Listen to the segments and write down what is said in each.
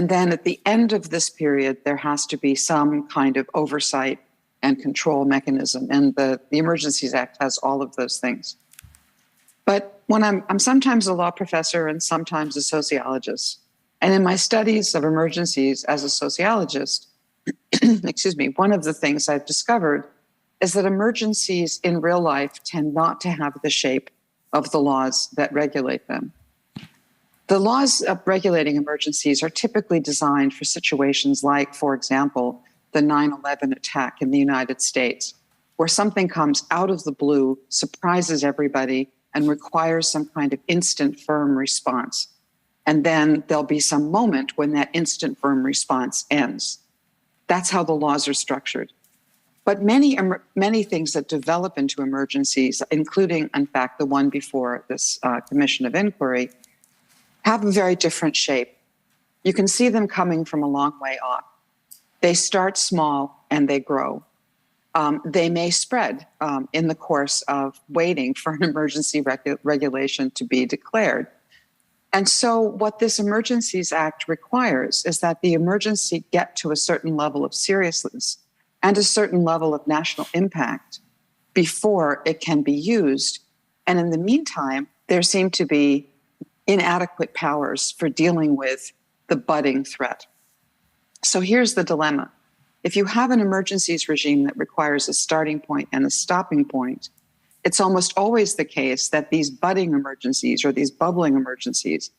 And then at the end of this period, there has to be some kind of oversight and control mechanism. And the Emergencies Act has all of those things. But when I'm sometimes a law professor and sometimes a sociologist, and in my studies of emergencies as a sociologist, excuse me, one of the things I've discovered is that emergencies in real life tend not to have the shape of the laws that regulate them. The laws of regulating emergencies are typically designed for situations like, for example, the 9/11 attack in the United States, where something comes out of the blue, surprises everybody, and requires some kind of instant, firm response. And then there'll be some moment when that instant, firm response ends. That's how the laws are structured. But many things that develop into emergencies, including, in fact, the one before this commission of inquiry, have a very different shape. You can see them coming from a long way off. They start small and they grow. They may spread in the course of waiting for an emergency regulation to be declared. And so what this Emergencies Act requires is that the emergency get to a certain level of seriousness and a certain level of national impact before it can be used. And in the meantime, there seem to be inadequate powers for dealing with the budding threat. So here's the dilemma. If you have an emergencies regime that requires a starting point and a stopping point, it's almost always the case that these budding emergencies or these bubbling emergencies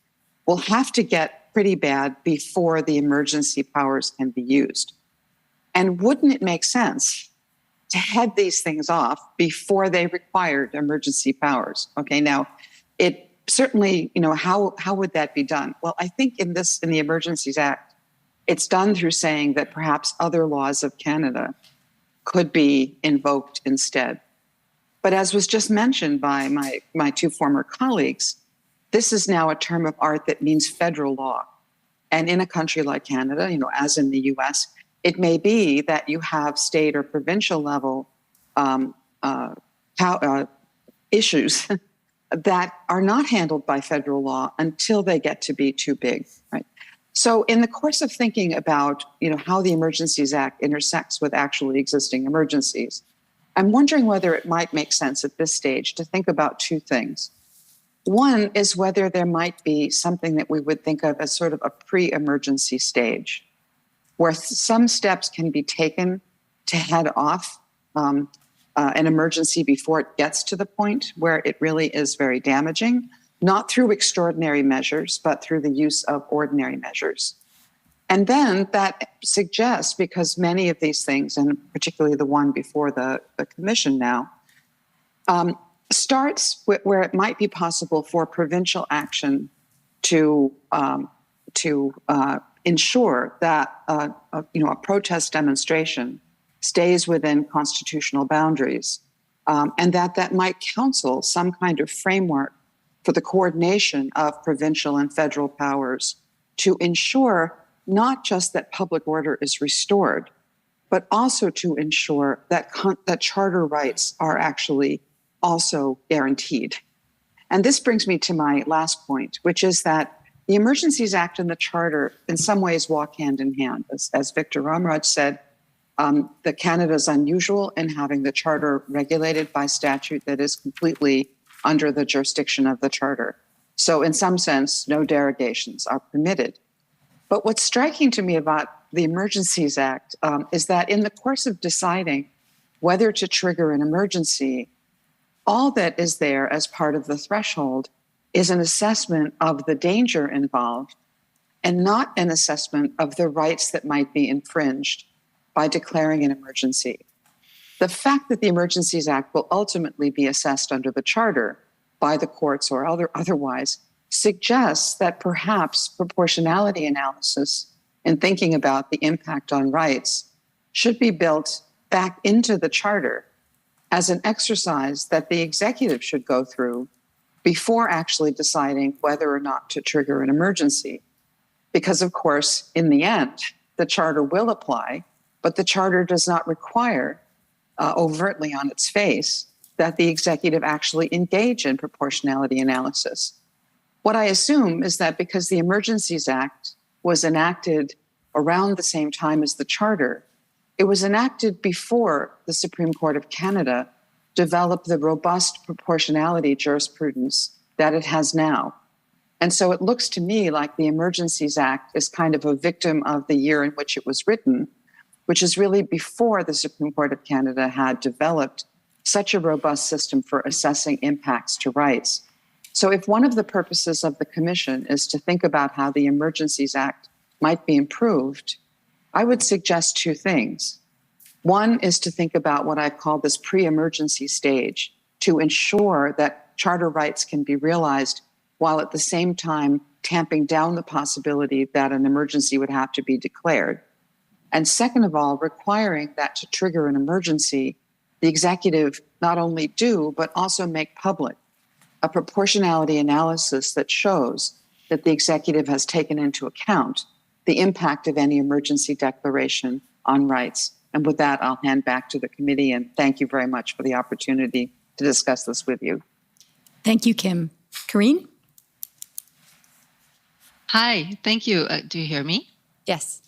will have to get pretty bad before the emergency powers can be used. And wouldn't it make sense to head these things off before they required emergency powers? Okay, now it certainly, how would that be done? Well, I think in the Emergencies Act, it's done through saying that perhaps other laws of Canada could be invoked instead. But as was just mentioned by my two former colleagues, this is now a term of art that means federal law. And in a country like Canada, as in the US, it may be that you have state or provincial level issues that are not handled by federal law until they get to be too big, right? So in the course of thinking about, how the Emergencies Act intersects with actually existing emergencies, I'm wondering whether it might make sense at this stage to think about two things. One is whether there might be something that we would think of as sort of a pre-emergency stage, where some steps can be taken to head off an emergency before it gets to the point where it really is very damaging, not through extraordinary measures, but through the use of ordinary measures. And then that suggests, because many of these things, and particularly the one before the commission now, starts where it might be possible for provincial action to ensure that a protest demonstration stays within constitutional boundaries, and that might counsel some kind of framework for the coordination of provincial and federal powers to ensure not just that public order is restored, but also to ensure that charter rights are actually also guaranteed. And this brings me to my last point, which is that the Emergencies Act and the Charter in some ways walk hand in hand. As Victor Ramraj said, that Canada is unusual in having the Charter regulated by statute that is completely under the jurisdiction of the Charter. So in some sense, no derogations are permitted. But what's striking to me about the Emergencies Act is that in the course of deciding whether to trigger an emergency, all that is there as part of the threshold is an assessment of the danger involved and not an assessment of the rights that might be infringed by declaring an emergency. The fact that the Emergencies Act will ultimately be assessed under the Charter by the courts or otherwise suggests that perhaps proportionality analysis in thinking about the impact on rights should be built back into the Charter as an exercise that the executive should go through before actually deciding whether or not to trigger an emergency. Because, of course, in the end, the Charter will apply, but the Charter does not require overtly on its face that the executive actually engage in proportionality analysis. What I assume is that because the Emergencies Act was enacted around the same time as the Charter. It was enacted before the Supreme Court of Canada developed the robust proportionality jurisprudence that it has now. And so it looks to me like the Emergencies Act is kind of a victim of the year in which it was written, which is really before the Supreme Court of Canada had developed such a robust system for assessing impacts to rights. So if one of the purposes of the Commission is to think about how the Emergencies Act might be improved, I would suggest two things. One is to think about what I call this pre-emergency stage, to ensure that charter rights can be realized while at the same time tamping down the possibility that an emergency would have to be declared. And second of all, requiring that to trigger an emergency, the executive not only do, but also make public a proportionality analysis that shows that the executive has taken into account the impact of any emergency declaration on rights. And with that, I'll hand back to the committee, and thank you very much for the opportunity to discuss this with you. Thank you, Kim. Corinne? Hi, thank you. Do you hear me? Yes.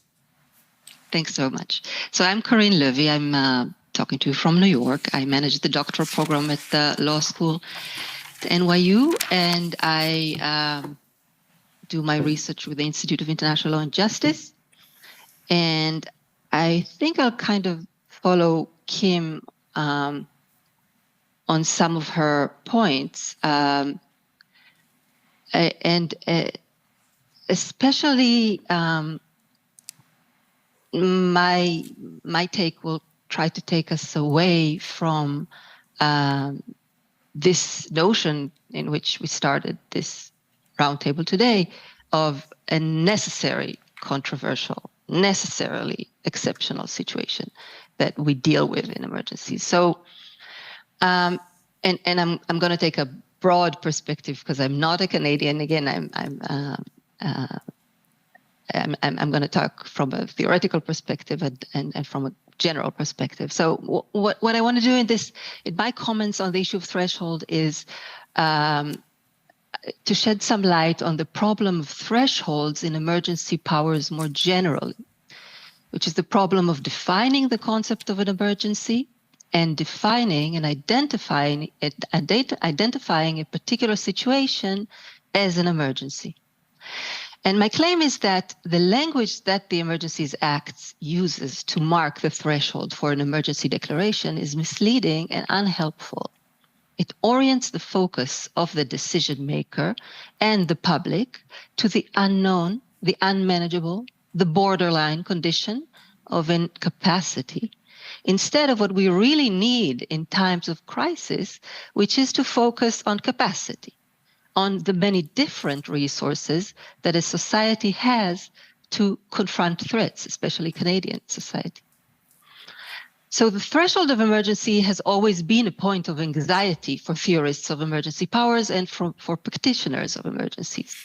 Thanks so much. So I'm Corinne Levy. I'm talking to you from New York. I manage the doctoral program at the law school at NYU, and I do my research with the Institute of International Law and Justice. And I think I'll kind of follow Kim on some of her points. Especially my take will try to take us away from this notion in which we started this roundtable today of a necessary, controversial, necessarily exceptional situation that we deal with in emergencies. So, and I'm going to take a broad perspective because I'm not a Canadian. Again, I'm going to talk from a theoretical perspective and from a general perspective. So what I want to do in my comments on the issue of threshold is to shed some light on the problem of thresholds in emergency powers more generally, which is the problem of defining the concept of an emergency and defining and identifying a particular situation as an emergency. And my claim is that the language that the Emergencies Act uses to mark the threshold for an emergency declaration is misleading and unhelpful. It orients the focus of the decision maker and the public to the unknown, the unmanageable, the borderline condition of incapacity, instead of what we really need in times of crisis, which is to focus on capacity, on the many different resources that a society has to confront threats, especially Canadian society. So the threshold of emergency has always been a point of anxiety for theorists of emergency powers and for practitioners of emergencies.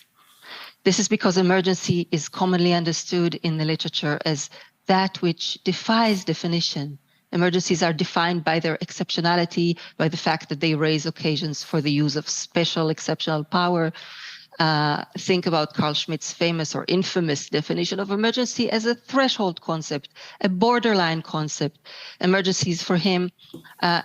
This is because emergency is commonly understood in the literature as that which defies definition. Emergencies are defined by their exceptionality, by the fact that they raise occasions for the use of special exceptional power. Think about Carl Schmitt's famous or infamous definition of emergency as a threshold concept, a borderline concept. Emergencies for him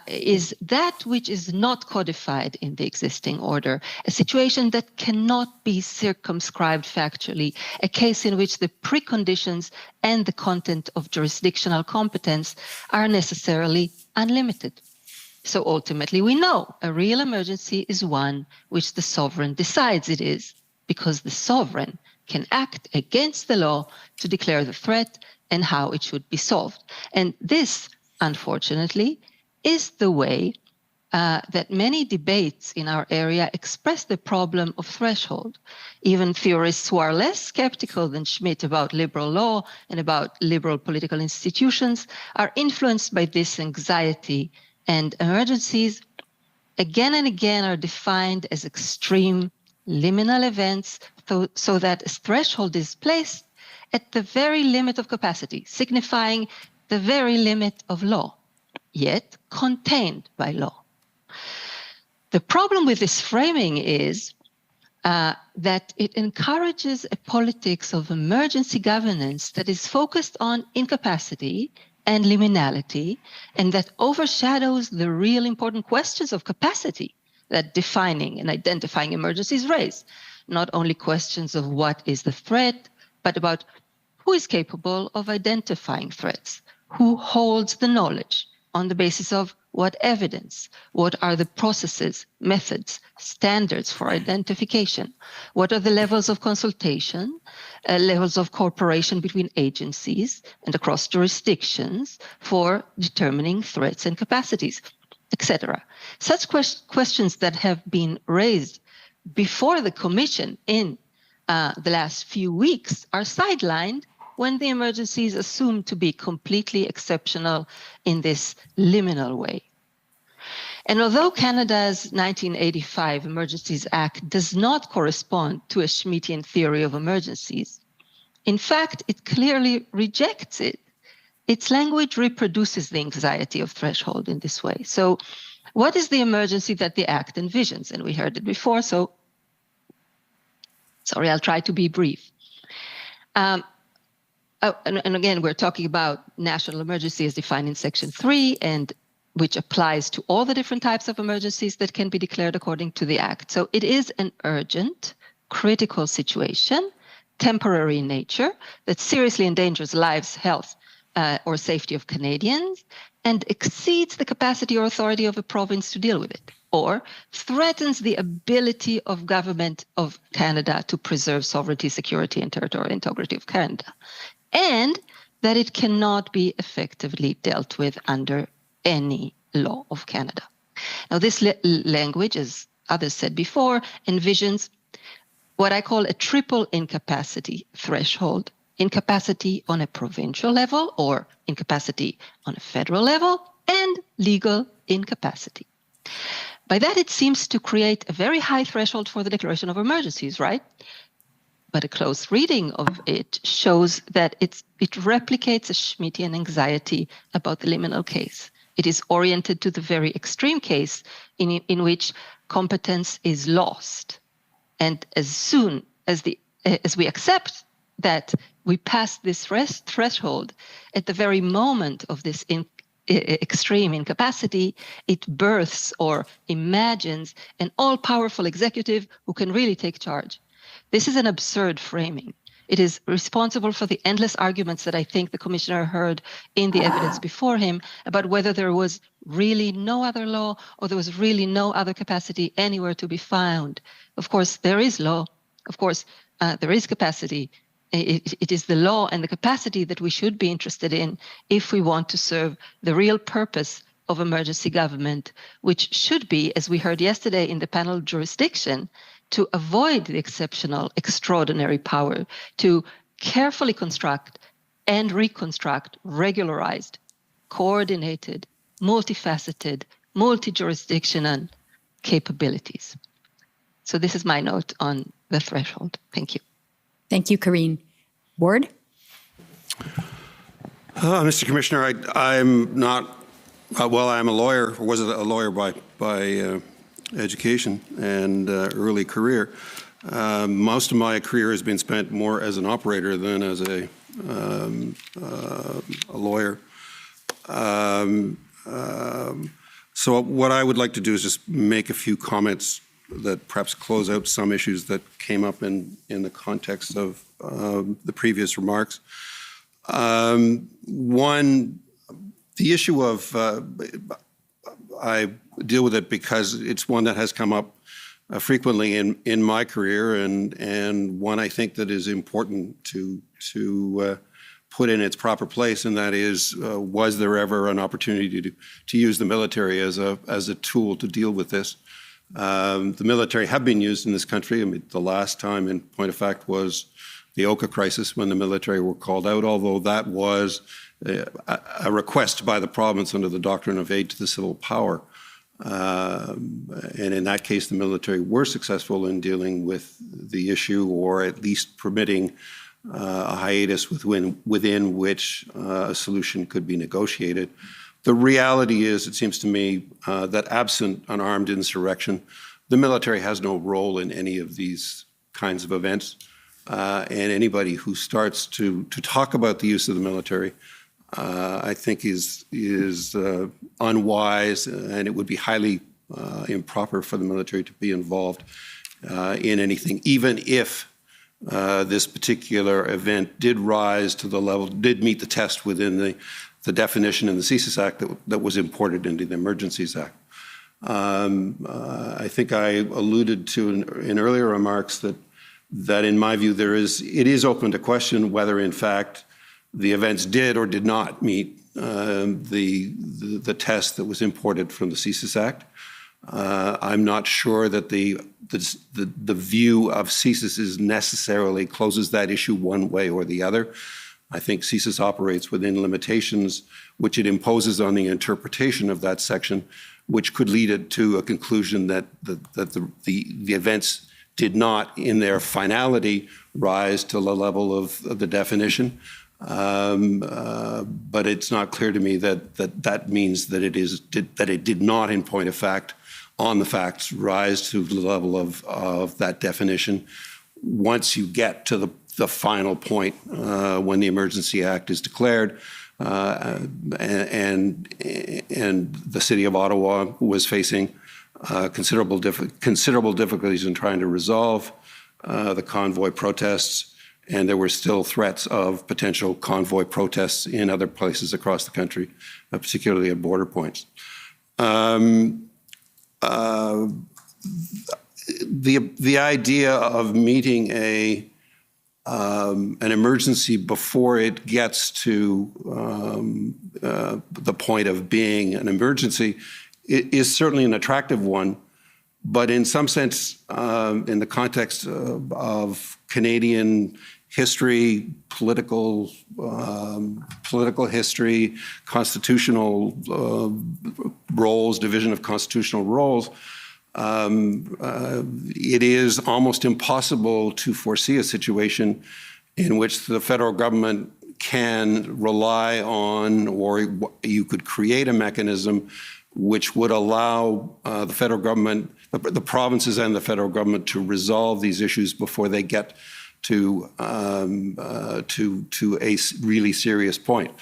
is that which is not codified in the existing order, a situation that cannot be circumscribed factually, a case in which the preconditions and the content of jurisdictional competence are necessarily unlimited. So ultimately, we know a real emergency is one which the sovereign decides it is, because the sovereign can act against the law to declare the threat and how it should be solved. And this, unfortunately, is the way that many debates in our area express the problem of threshold. Even theorists who are less skeptical than Schmitt about liberal law and about liberal political institutions are influenced by this anxiety. And emergencies, again and again, are defined as extreme liminal events so that a threshold is placed at the very limit of capacity, signifying the very limit of law, yet contained by law. The problem with this framing is that it encourages a politics of emergency governance that is focused on incapacity and liminality, and that overshadows the real important questions of capacity that defining and identifying emergencies raise. Not only questions of what is the threat, but about who is capable of identifying threats, who holds the knowledge, on the basis of what evidence, what are the processes, methods, standards for identification, what are the levels of consultation, levels of cooperation between agencies and across jurisdictions for determining threats and capacities, etc. Such questions that have been raised before the Commission in the last few weeks are sidelined when the emergency is assumed to be completely exceptional in this liminal way. And although Canada's 1985 Emergencies Act does not correspond to a Schmittian theory of emergencies, in fact, it clearly rejects it. Its language reproduces the anxiety of threshold in this way. So what is the emergency that the Act envisions? And we heard it before, so sorry, I'll try to be brief. And again, we're talking about national emergency as defined in Section 3, and which applies to all the different types of emergencies that can be declared according to the Act. So it is an urgent, critical situation, temporary in nature, that seriously endangers lives, health, or safety of Canadians, and exceeds the capacity or authority of a province to deal with it, or threatens the ability of government of Canada to preserve sovereignty, security, and territorial integrity of Canada, and that it cannot be effectively dealt with under any law of Canada. Now, this language, as others said before, envisions what I call a triple incapacity threshold: incapacity on a provincial level, or incapacity on a federal level, and legal incapacity. By that, it seems to create a very high threshold for the declaration of emergencies, right? But a close reading of it shows that it replicates a Schmittian anxiety about the liminal case. It is oriented to the very extreme case in which competence is lost. And as soon as we accept that we pass this threshold at the very moment of this extreme incapacity, it births or imagines an all-powerful executive who can really take charge. This is an absurd framing. It is responsible for the endless arguments that I think the Commissioner heard in the evidence before him about whether there was really no other law or there was really no other capacity anywhere to be found. Of course, there is law. Of course, there is capacity. It is the law and the capacity that we should be interested in if we want to serve the real purpose of emergency government, which should be, as we heard yesterday in the panel jurisdiction, to avoid the exceptional, extraordinary power to carefully construct and reconstruct regularized, coordinated, multifaceted, multi-jurisdictional capabilities. So this is my note on the threshold. Thank you. Thank you, Karine. Ward? Mr. Commissioner, I'm not, well, I'm a lawyer, or was a lawyer by education and early career. Most of my career has been spent more as an operator than as a lawyer. So what I would like to do is just make a few comments that perhaps close out some issues that came up in the context of the previous remarks. One, the issue of, I deal with it because it's one that has come up frequently in my career, and one I think that is important to put in its proper place, and that is, was there ever an opportunity to use the military as a tool to deal with this? The military have been used in this country. I mean, the last time, in point of fact, was the Oka crisis when the military were called out, although that was a request by the province under the doctrine of aid to the civil power. And in that case, the military were successful in dealing with the issue, or at least permitting a hiatus within which a solution could be negotiated. The reality is, it seems to me, that absent an armed insurrection, the military has no role in any of these kinds of events. And anybody who starts to talk about the use of the military, I think is unwise, and it would be highly improper for the military to be involved in anything, even if this particular event did rise to the level, did meet the test within the definition in the CSIS Act that was imported into the Emergencies Act. I think I alluded to in earlier remarks that in my view it is open to question whether in fact the events did or did not meet the test that was imported from the CSIS Act. I'm not sure that the view of CSIS is necessarily closes that issue one way or the other. I think CSIS operates within limitations which it imposes on the interpretation of that section, which could lead it to a conclusion that the events did not, in their finality, rise to the level of the definition. But it's not clear to me that means that it did not, in point of fact, on the facts, rise to the level of that definition once you get to the final point when the Emergency Act is declared and the city of Ottawa was facing considerable difficulties in trying to resolve the convoy protests, and there were still threats of potential convoy protests in other places across the country, particularly at border points. The idea of meeting an emergency before it gets to the point of being an emergency is certainly an attractive one, but in some sense, in the context of Canadian history, political history, constitutional roles, division of constitutional roles, it is almost impossible to foresee a situation in which the federal government can rely on, or you could create a mechanism which would allow the federal government, the provinces and the federal government to resolve these issues before they get to a really serious point.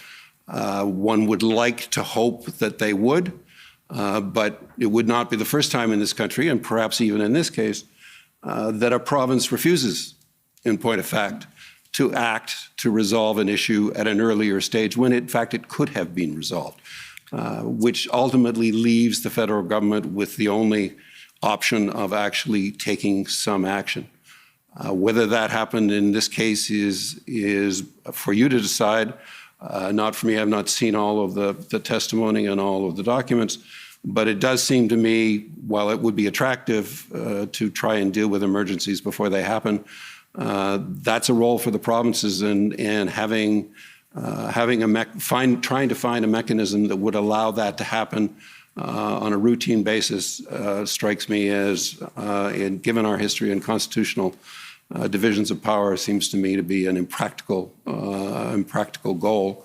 One would like to hope that they would, but it would not be the first time in this country, and perhaps even in this case, that a province refuses, in point of fact, to act to resolve an issue at an earlier stage when, in fact, it could have been resolved, which ultimately leaves the federal government with the only option of actually taking some action. Whether that happened in this case is for you to decide, not for me. I've not seen all of the testimony and all of the documents, but it does seem to me, while it would be attractive to try and deal with emergencies before they happen, that's a role for the provinces, and trying to find a mechanism that would allow that to happen on a routine basis strikes me as, given our history and constitutional divisions of power, seems to me to be an impractical goal.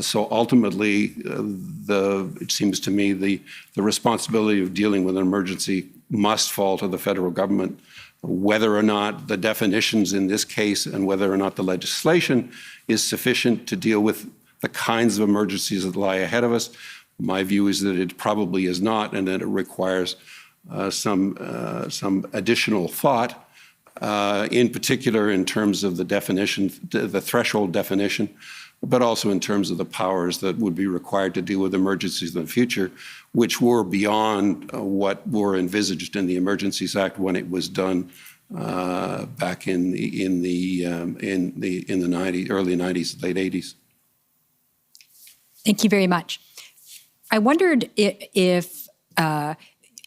So ultimately, it seems to me the responsibility of dealing with an emergency must fall to the federal government. Whether or not the definitions in this case and whether or not the legislation is sufficient to deal with the kinds of emergencies that lie ahead of us, my view is that it probably is not, and that it requires some additional thought. In particular, in terms of the definition, the threshold definition, but also in terms of the powers that would be required to deal with emergencies in the future, which were beyond what were envisaged in the Emergencies Act when it was done back in the 90s, early 90s, late 80s. Thank you very much. I wondered if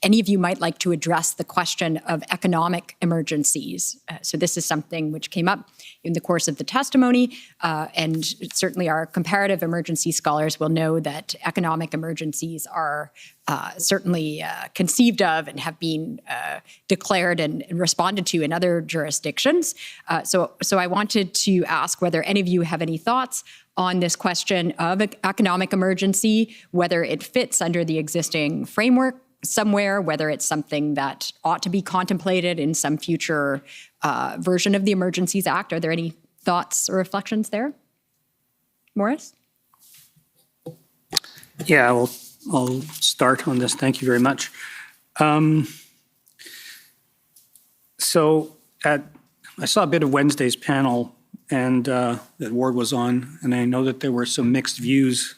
any of you might like to address the question of economic emergencies. So this is something which came up in the course of the testimony, and certainly our comparative emergency scholars will know that economic emergencies are certainly conceived of and have been declared and responded to in other jurisdictions. So I wanted to ask whether any of you have any thoughts on this question of economic emergency, whether it fits under the existing framework somewhere, whether it's something that ought to be contemplated in some future version of the Emergencies Act. Are there any thoughts or reflections there? Morris? Yeah, I'll start on this. Thank you very much. I saw a bit of Wednesday's panel and that Ward was on, and I know that there were some mixed views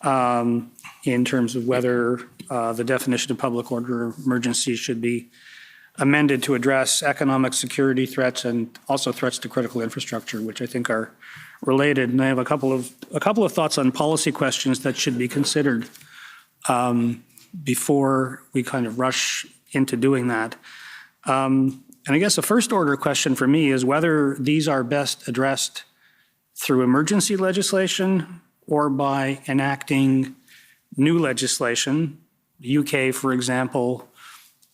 in terms of whether the definition of public order emergency should be amended to address economic security threats and also threats to critical infrastructure, which I think are related. And I have a couple of thoughts on policy questions that should be considered before we kind of rush into doing that. And I guess the first order question for me is whether these are best addressed through emergency legislation or by enacting new legislation. The UK, for example,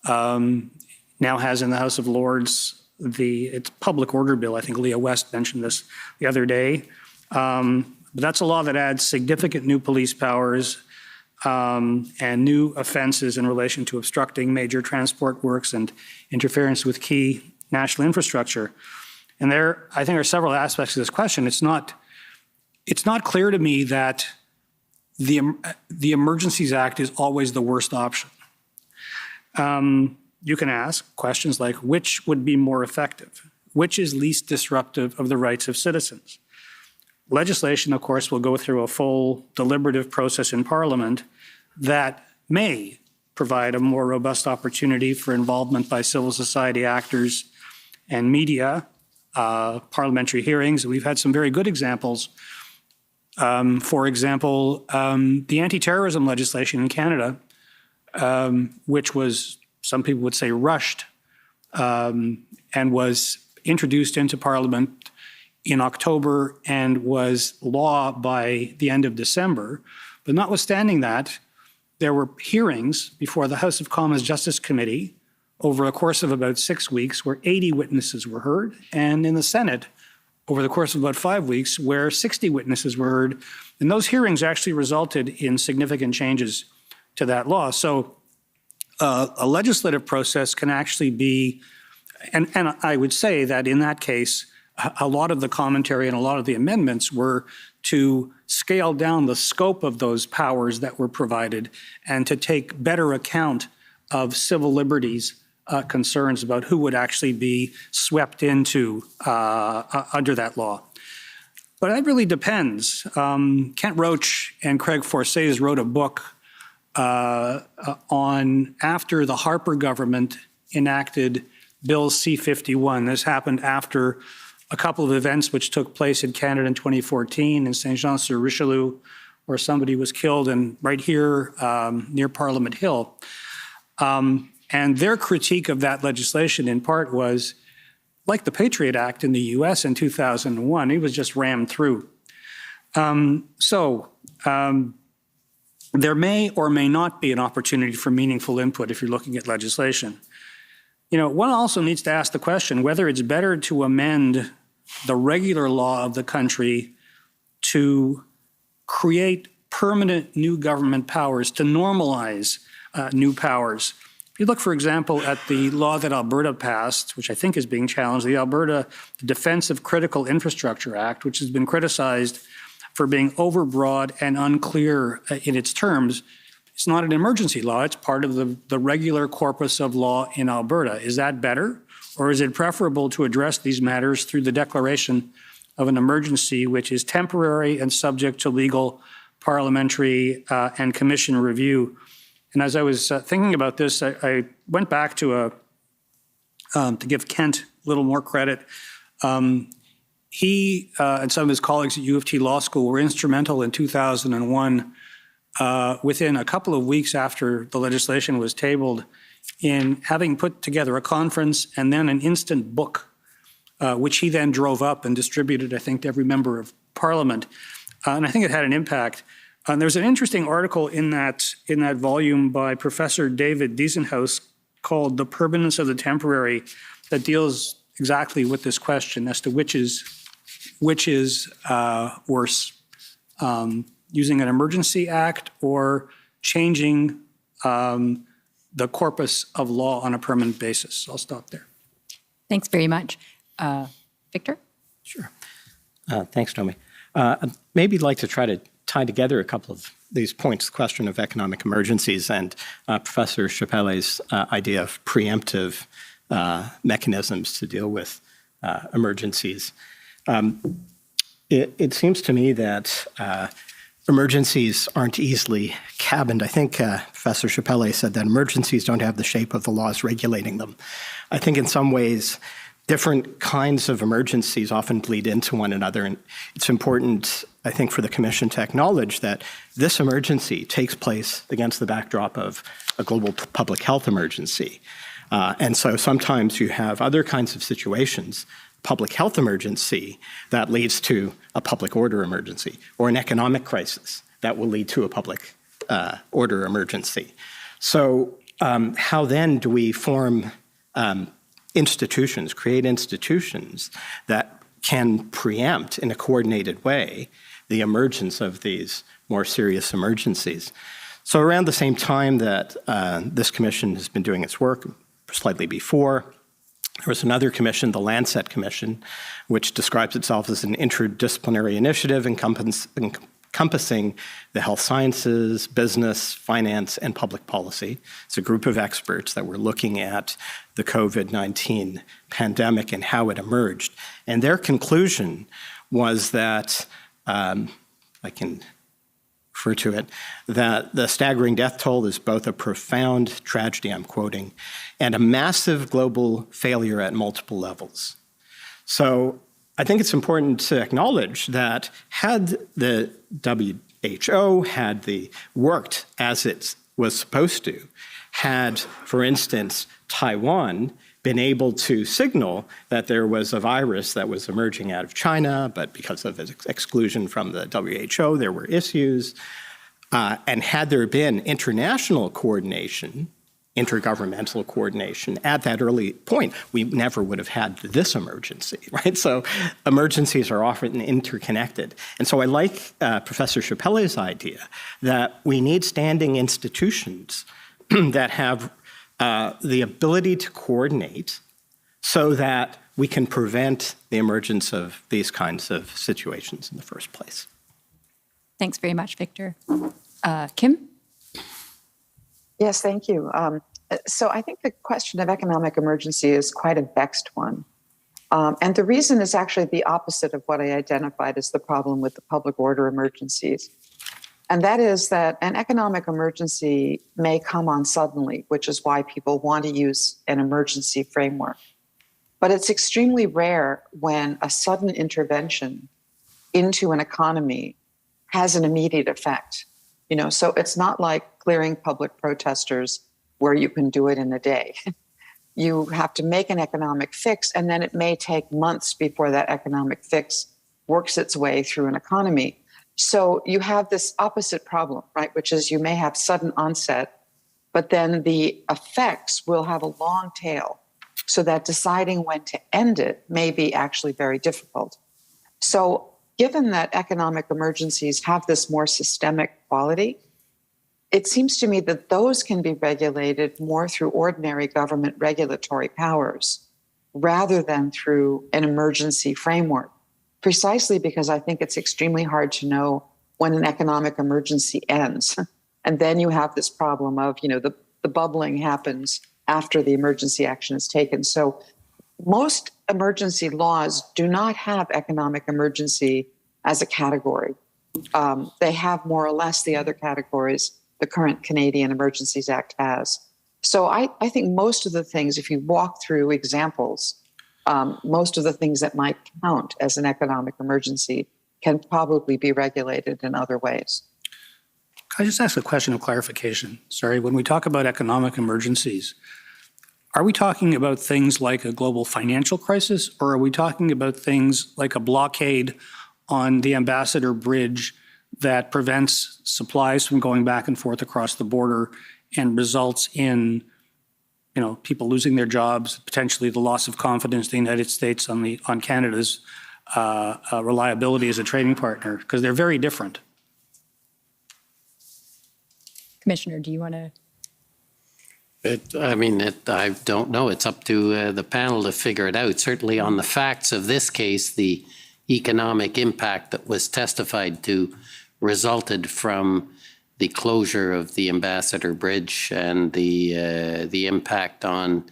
now has in the House of Lords its public order bill. I think Leah West mentioned this the other day. But that's a law that adds significant new police powers and new offenses in relation to obstructing major transport works and interference with key national infrastructure. And there, I think, are several aspects of this question. It's not clear to me that the Emergencies Act is always the worst option. You can ask questions like, which would be more effective? Which is least disruptive of the rights of citizens? Legislation, of course, will go through a full deliberative process in Parliament that may provide a more robust opportunity for involvement by civil society actors and media, parliamentary hearings. We've had some very good examples. For example, the anti-terrorism legislation in Canada, which was, some people would say, rushed and was introduced into Parliament in October and was law by the end of December. But notwithstanding that, there were hearings before the House of Commons Justice Committee over a course of about 6 weeks where 80 witnesses were heard, and in the Senate over the course of about 5 weeks where 60 witnesses were heard. And those hearings actually resulted in significant changes to that law. So a legislative process can actually be, and I would say that in that case, a lot of the commentary and a lot of the amendments were to scale down the scope of those powers that were provided and to take better account of civil liberties concerns about who would actually be swept into under that law. But that really depends. Kent Roach and Craig Forsays wrote a book on after the Harper government enacted Bill C-51. This happened after a couple of events which took place in Canada in 2014 in Saint-Jean-sur-Richelieu, where somebody was killed, and right here near Parliament Hill. And their critique of that legislation in part was, like the Patriot Act in the US in 2001, it was just rammed through. There may or may not be an opportunity for meaningful input if you're looking at legislation. You know, one also needs to ask the question whether it's better to amend the regular law of the country to create permanent new government powers, to normalize new powers. If you look, for example, at the law that Alberta passed, which I think is being challenged, the Defense of Critical Infrastructure Act, which has been criticized for being overbroad and unclear in its terms. It's not an emergency law. It's part of the regular corpus of law in Alberta. Is that better? Or is it preferable to address these matters through the declaration of an emergency, which is temporary and subject to legal, parliamentary, and commission review? And as I was thinking about this, I went back to give Kent a little more credit. He and some of his colleagues at U of T Law School were instrumental in 2001, within a couple of weeks after the legislation was tabled, in having put together a conference and then an instant book, which he then drove up and distributed, I think, to every member of Parliament. And I think it had an impact. There's an interesting article in that volume by Professor David Diesenhaus called "The Permanence of the Temporary" that deals exactly with this question as to which is worse, using an emergency act or changing the corpus of law on a permanent basis. I'll stop there. Thanks very much. Victor? Sure. Thanks, Nomi. I'd maybe like to try to tie together a couple of these points, the question of economic emergencies and Professor Chappelle's idea of preemptive mechanisms to deal with emergencies. It seems to me that emergencies aren't easily cabined. I think Professor Chappelle said that emergencies don't have the shape of the laws regulating them. I think in some ways, different kinds of emergencies often bleed into one another. And it's important, I think, for the Commission to acknowledge that this emergency takes place against the backdrop of a global public health emergency. And so sometimes you have other kinds of situations, public health emergency that leads to a public order emergency, or an economic crisis that will lead to a public order emergency. So how then do we form institutions, create institutions that can preempt in a coordinated way the emergence of these more serious emergencies? So around the same time that this commission has been doing its work, slightly before, there was another commission, the Lancet Commission, which describes itself as an interdisciplinary initiative encompassing the health sciences, business, finance, and public policy. It's a group of experts that were looking at the COVID-19 pandemic and how it emerged. And their conclusion was that, I can refer to it, that the staggering death toll is both a profound tragedy, I'm quoting, and a massive global failure at multiple levels. So I think it's important to acknowledge that had the WHO worked as it was supposed to, had, for instance, Taiwan been able to signal that there was a virus that was emerging out of China, but because of its exclusion from the WHO, there were issues, and had there been international coordination, intergovernmental coordination at that early point, we never would have had this emergency, right? So emergencies are often interconnected. And so I like Professor Chappelle's idea that we need standing institutions that have the ability to coordinate so that we can prevent the emergence of these kinds of situations in the first place. Thanks very much, Victor. Kim? Yes, thank you. So I think the question of economic emergency is quite a vexed one. And the reason is actually the opposite of what I identified as the problem with the public order emergencies. And that is that an economic emergency may come on suddenly, which is why people want to use an emergency framework. But it's extremely rare when a sudden intervention into an economy has an immediate effect. So it's not like clearing public protesters where you can do it in a day. You have to make an economic fix, and then it may take months before that economic fix works its way through an economy. So you have this opposite problem, right, which is you may have sudden onset, but then the effects will have a long tail, so that deciding when to end it may be actually very difficult. So given that economic emergencies have this more systemic quality, it seems to me that those can be regulated more through ordinary government regulatory powers rather than through an emergency framework, precisely because I think it's extremely hard to know when an economic emergency ends. And then you have this problem of, the bubbling happens after the emergency action is taken. So most emergency laws do not have economic emergency as a category. They have more or less the other categories the current Canadian Emergencies Act has. So I think most of the things, if you walk through examples, most of the things that might count as an economic emergency can probably be regulated in other ways. Can I just ask a question of clarification? Sorry, when we talk about economic emergencies, are we talking about things like a global financial crisis, or are we talking about things like a blockade on the Ambassador Bridge that prevents supplies from going back and forth across the border and results in, people losing their jobs, potentially the loss of confidence in the United States on Canada's reliability as a trading partner, because they're very different. Commissioner, do you want to? I don't know. It's up to the panel to figure it out. Certainly on the facts of this case, the economic impact that was testified to resulted from the closure of the Ambassador Bridge and the impact on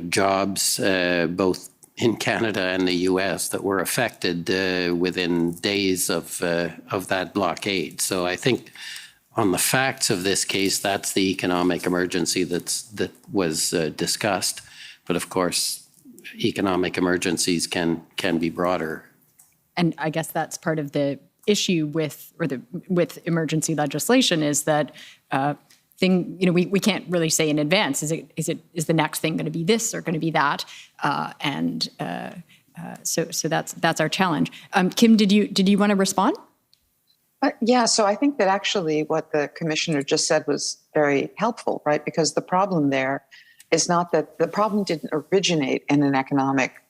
jobs, both in Canada and the U.S., that were affected within days of that blockade. So I think on the facts of this case, that's the economic emergency that was discussed. But of course, economic emergencies can be broader. And I guess that's part of the issue with emergency legislation is that we can't really say in advance, is the next thing going to be this or going to be that? So that's our challenge. Kim, did you want to respond? Yeah, so I think that actually what the commissioner just said was very helpful, right? Because the problem there is not that the problem didn't originate in an economic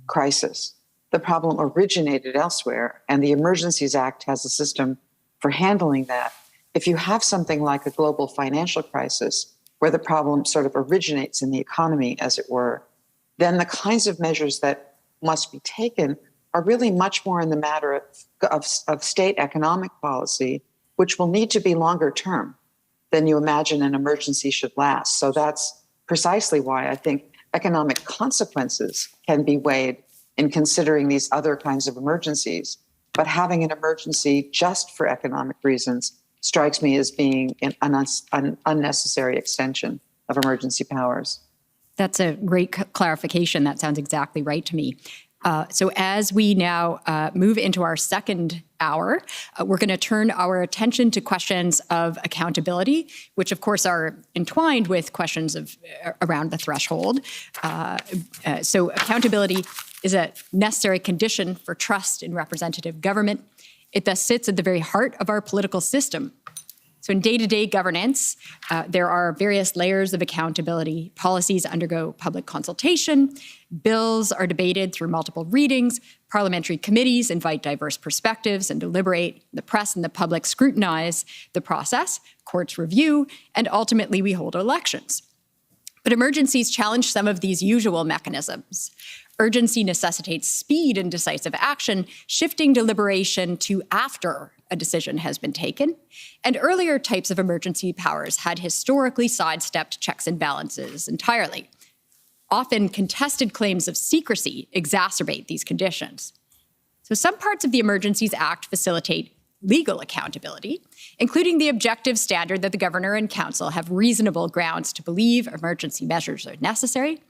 crisis. The problem originated elsewhere, and the Emergencies Act has a system for handling that. If you have something like a global financial crisis where the problem sort of originates in the economy, as it were, then the kinds of measures that must be taken are really much more in the matter of state economic policy, which will need to be longer term than you imagine an emergency should last. So that's precisely why I think economic consequences can be weighed in considering these other kinds of emergencies. But having an emergency just for economic reasons strikes me as being an unnecessary extension of emergency powers. That's a great clarification. That sounds exactly right to me. So as we now move into our second hour, we're going to turn our attention to questions of accountability, which of course are entwined with questions of around the threshold. So accountability is a necessary condition for trust in representative government. It thus sits at the very heart of our political system. So in day-to-day governance, there are various layers of accountability. Policies undergo public consultation, bills are debated through multiple readings, parliamentary committees invite diverse perspectives and deliberate, the press and the public scrutinize the process, courts review, and ultimately we hold elections. But emergencies challenge some of these usual mechanisms. Urgency necessitates speed and decisive action, shifting deliberation to after a decision has been taken. And earlier types of emergency powers had historically sidestepped checks and balances entirely. Often contested claims of secrecy exacerbate these conditions. So some parts of the Emergencies Act facilitate legal accountability, including the objective standard that the governor and council have reasonable grounds to believe emergency measures are necessary.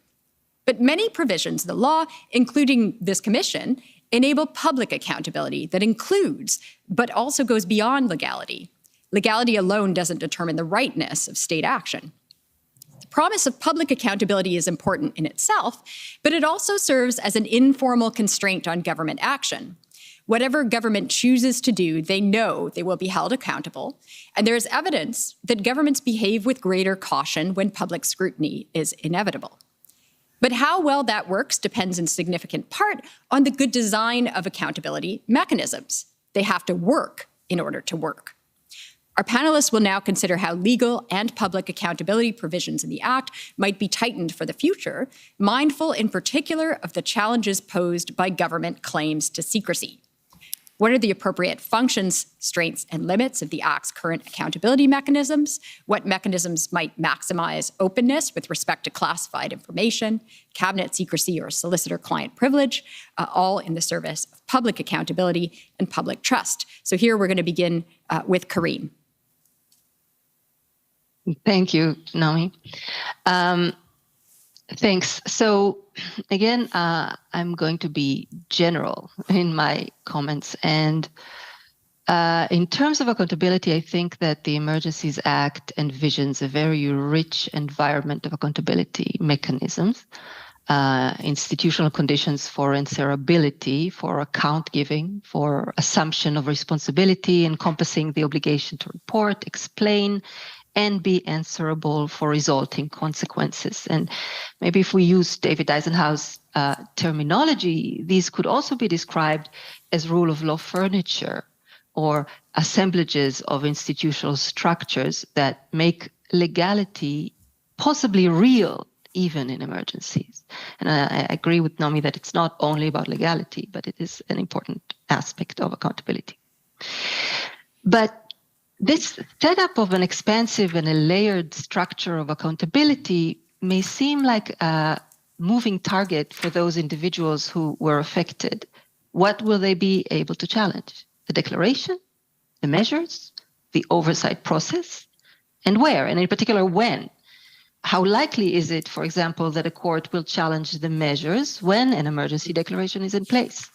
But many provisions of the law, including this commission, enable public accountability that includes, but also goes beyond legality. Legality alone doesn't determine the rightness of state action. The promise of public accountability is important in itself, but it also serves as an informal constraint on government action. Whatever government chooses to do, they know they will be held accountable, and there is evidence that governments behave with greater caution when public scrutiny is inevitable. But how well that works depends in significant part on the good design of accountability mechanisms. They have to work in order to work. Our panelists will now consider how legal and public accountability provisions in the Act might be tightened for the future, mindful in particular of the challenges posed by government claims to secrecy. What are the appropriate functions, strengths, and limits of the Act's current accountability mechanisms? What mechanisms might maximize openness with respect to classified information, cabinet secrecy, or solicitor-client privilege, all in the service of public accountability and public trust? So here we're going to begin with Karine. Thank you, Naomi. Thanks. So again, I'm going to be general in my comments. And in terms of accountability, I think that the Emergencies Act envisions a very rich environment of accountability mechanisms, institutional conditions for answerability, for account giving, for assumption of responsibility, encompassing the obligation to report, explain, and be answerable for resulting consequences. And maybe if we use David Eisenhow's terminology, these could also be described as rule of law furniture or assemblages of institutional structures that make legality possibly real even in emergencies. And I agree with Nomi that it's not only about legality, but it is an important aspect of accountability. But this setup of an expansive and a layered structure of accountability may seem like a moving target for those individuals who were affected. What will they be able to challenge? The declaration, the measures, the oversight process, and where, and in particular when? How likely is it, for example, that a court will challenge the measures when an emergency declaration is in place?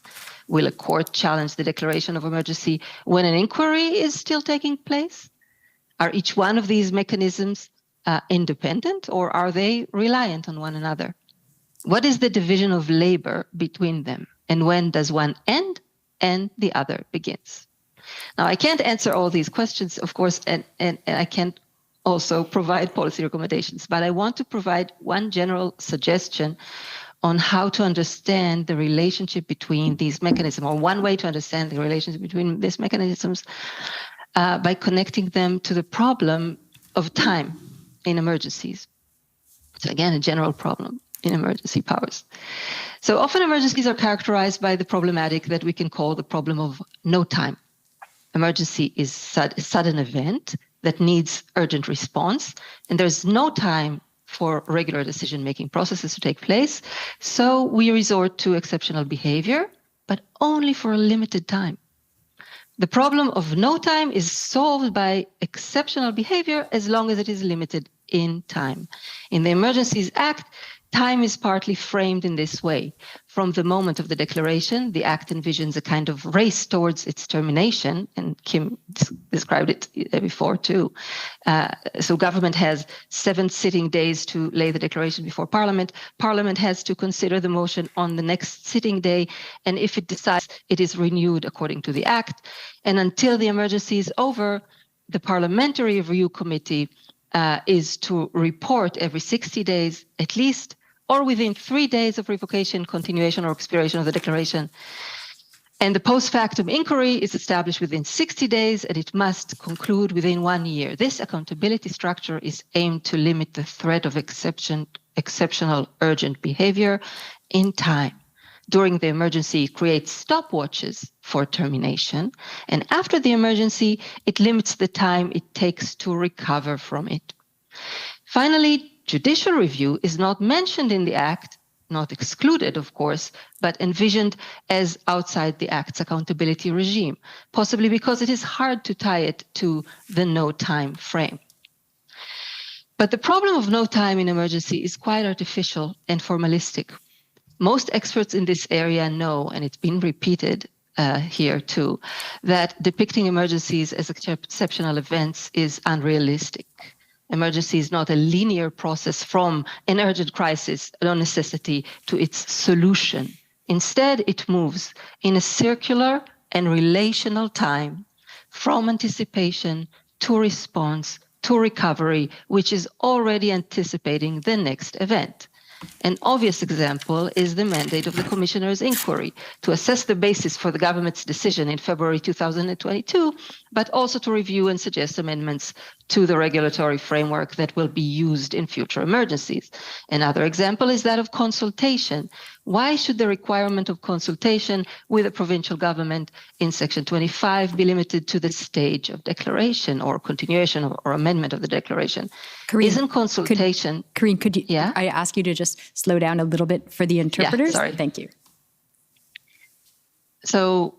Will a court challenge the declaration of emergency when an inquiry is still taking place? Are each one of these mechanisms independent, or are they reliant on one another? What is the division of labor between them? And when does one end and the other begins? Now, I can't answer all these questions, of course, and I can't also provide policy recommendations, but I want to provide one general suggestion on how to understand the relationship between these mechanisms, or one way to understand the relationship between these mechanisms by connecting them to the problem of time in emergencies. So again, a general problem in emergency powers. So often emergencies are characterized by the problematic that we can call the problem of no time. Emergency is a sudden event that needs urgent response, and there's no time for regular decision-making processes to take place. So we resort to exceptional behavior, but only for a limited time. The problem of no time is solved by exceptional behavior as long as it is limited in time. In the Emergencies Act, time is partly framed in this way. From the moment of the declaration, the Act envisions a kind of race towards its termination, and Kim described it before too. So government has 7 sitting days to lay the declaration before Parliament. Parliament has to consider the motion on the next sitting day, and if it decides, it is renewed according to the Act. And until the emergency is over, the Parliamentary Review Committee is to report every 60 days at least, or within 3 days of revocation, continuation, or expiration of the declaration. And the post factum inquiry is established within 60 days, and it must conclude within 1 year. This accountability structure is aimed to limit the threat of exceptional urgent behavior in time. During the emergency, it creates stopwatches for termination, and after the emergency, it limits the time it takes to recover from it. Finally, judicial review is not mentioned in the Act, not excluded, of course, but envisioned as outside the Act's accountability regime, possibly because it is hard to tie it to the no time frame. But the problem of no time in emergency is quite artificial and formalistic. Most experts in this area know, and it's been repeated here too, that depicting emergencies as exceptional events is unrealistic. Emergency is not a linear process from an urgent crisis or necessity to its solution. Instead, it moves in a circular and relational time from anticipation to response to recovery, which is already anticipating the next event. An obvious example is the mandate of the Commissioner's inquiry to assess the basis for the government's decision in February 2022, but also to review and suggest amendments to the regulatory framework that will be used in future emergencies. Another example is that of consultation. Why should the requirement of consultation with the provincial government in Section 25 be limited to the stage of declaration or continuation or amendment of the declaration? Corinne, Isn't consultation... Corinne, could you, yeah? I ask you to just slow down a little bit for the interpreters? Yeah, sorry. Thank you. So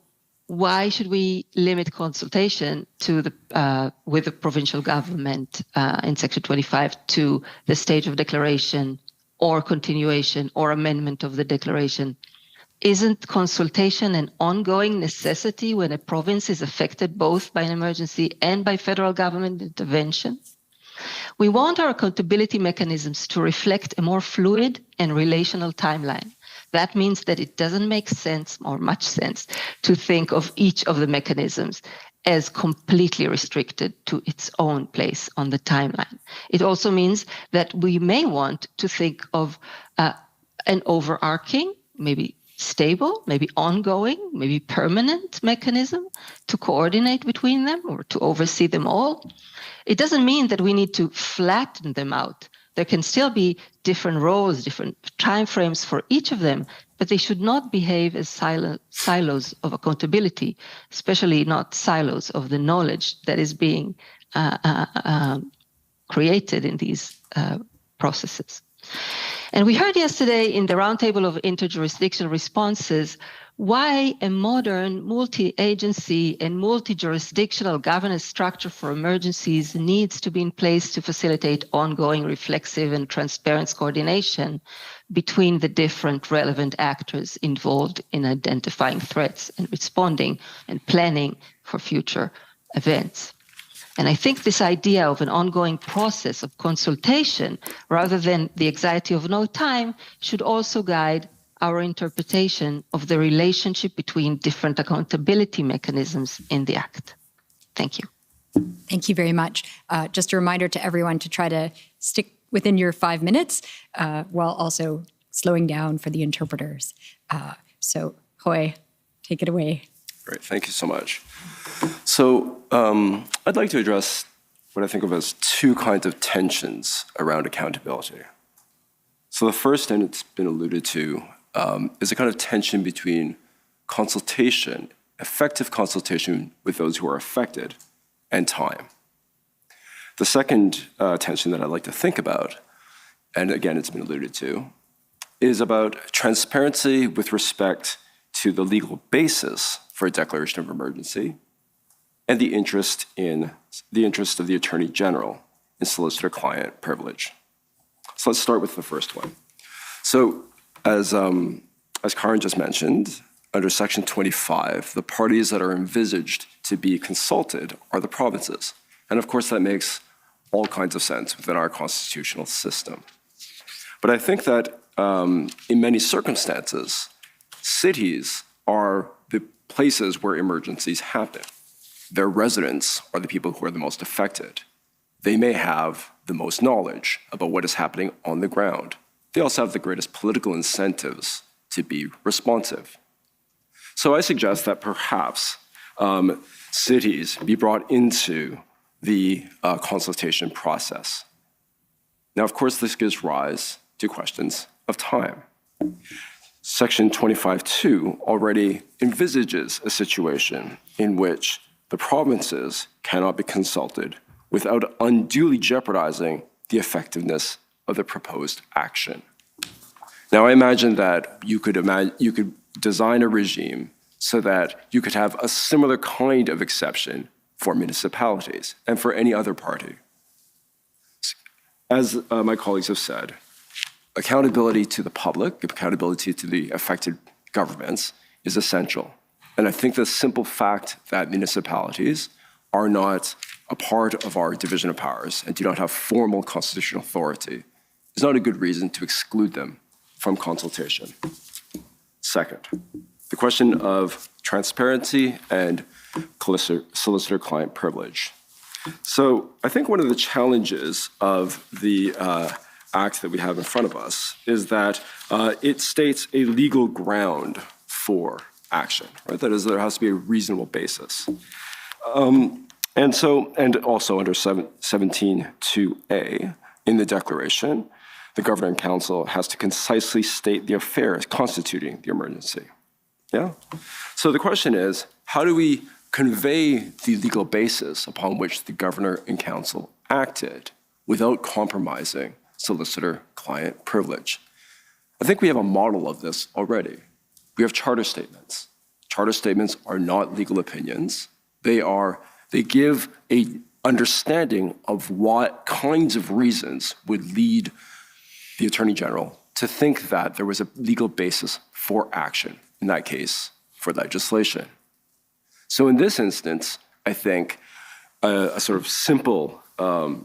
why should we limit consultation to the with the provincial government in Section 25 to the stage of declaration or continuation or amendment of the declaration? Isn't consultation an ongoing necessity when a province is affected both by an emergency and by federal government intervention? We want our accountability mechanisms to reflect a more fluid and relational timeline. That means that it doesn't make sense or much sense to think of each of the mechanisms as completely restricted to its own place on the timeline. It also means that we may want to think of an overarching, maybe stable, maybe ongoing, maybe permanent mechanism to coordinate between them or to oversee them all. It doesn't mean that we need to flatten them out There can still be different roles, different timeframes for each of them, but they should not behave as silos of accountability, especially not silos of the knowledge that is being created in these processes. And we heard yesterday in the roundtable of interjurisdictional responses why a modern multi-agency and multi-jurisdictional governance structure for emergencies needs to be in place to facilitate ongoing reflexive and transparent coordination between the different relevant actors involved in identifying threats and responding and planning for future events. And I think this idea of an ongoing process of consultation rather than the anxiety of no time should also guide our interpretation of the relationship between different accountability mechanisms in the Act. Thank you. Thank you very much. Just a reminder to everyone to try to stick within your 5 minutes while also slowing down for the interpreters. So, Hoy, take it away. Great, thank you so much. So I'd like to address what I think of as two kinds of tensions around accountability. So the first, and it's been alluded to, is a kind of tension between consultation, effective consultation with those who are affected, and time. The second tension that I'd like to think about, and again, it's been alluded to, is about transparency with respect to the legal basis for a declaration of emergency and the interest of the Attorney General in solicitor-client privilege. So let's start with the first one. So as Karen just mentioned, under Section 25, the parties that are envisaged to be consulted are the provinces. And of course, that makes all kinds of sense within our constitutional system. But I think that in many circumstances, cities are the places where emergencies happen. Their residents are the people who are the most affected. They may have the most knowledge about what is happening on the ground. They also have the greatest political incentives to be responsive. So I suggest that perhaps cities be brought into the consultation process. Now, of course, this gives rise to questions of time. Section 25(2) already envisages a situation in which the provinces cannot be consulted without unduly jeopardizing the effectiveness of the proposed action. Now, I imagine that you could design a regime so that you could have a similar kind of exception for municipalities and for any other party. As my colleagues have said, accountability to the public, accountability to the affected governments is essential. And I think the simple fact that municipalities are not a part of our division of powers and do not have formal constitutional authority is not a good reason to exclude them from consultation. Second, the question of transparency and solicitor-client privilege. So I think one of the challenges of the Act that we have in front of us is that it states a legal ground for action, right? That is, there has to be a reasonable basis. And also under 17(2)(a) in the declaration, the Governing Council has to concisely state the affairs constituting the emergency. Yeah? So the question is, how do we convey the legal basis upon which the Governor and Council acted without compromising solicitor-client privilege? I think we have a model of this already. We have charter statements. Charter statements are not legal opinions. They give an understanding of what kinds of reasons would lead the Attorney General to think that there was a legal basis for action, in that case, for legislation. So in this instance, I think a sort of simple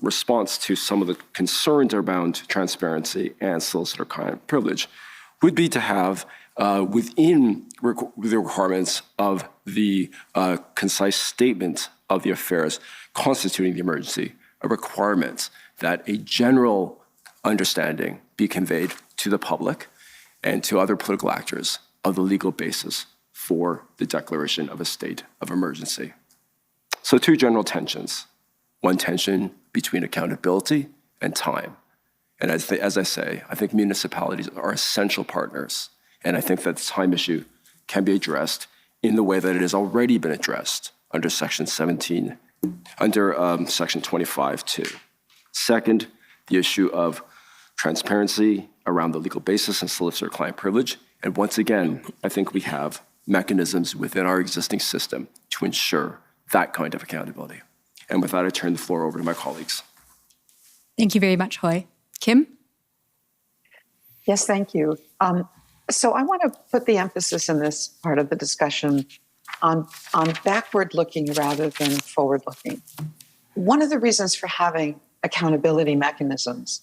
response to some of the concerns around transparency and solicitor-client privilege would be to have within the requirements of the concise statement of the affairs constituting the emergency, a requirement that a general understanding be conveyed to the public and to other political actors of the legal basis for the declaration of a state of emergency. So two general tensions. One tension between accountability and time, And as I say, I think municipalities are essential partners. And I think that the time issue can be addressed in the way that it has already been addressed under Section 17, under Section 25(2). Second, the issue of transparency around the legal basis and solicitor-client privilege. And once again, I think we have mechanisms within our existing system to ensure that kind of accountability. And with that, I turn the floor over to my colleagues. Thank you very much, Hoy. Kim? Yes, thank you. So I want to put the emphasis in this part of the discussion on backward-looking rather than forward-looking. One of the reasons for having accountability mechanisms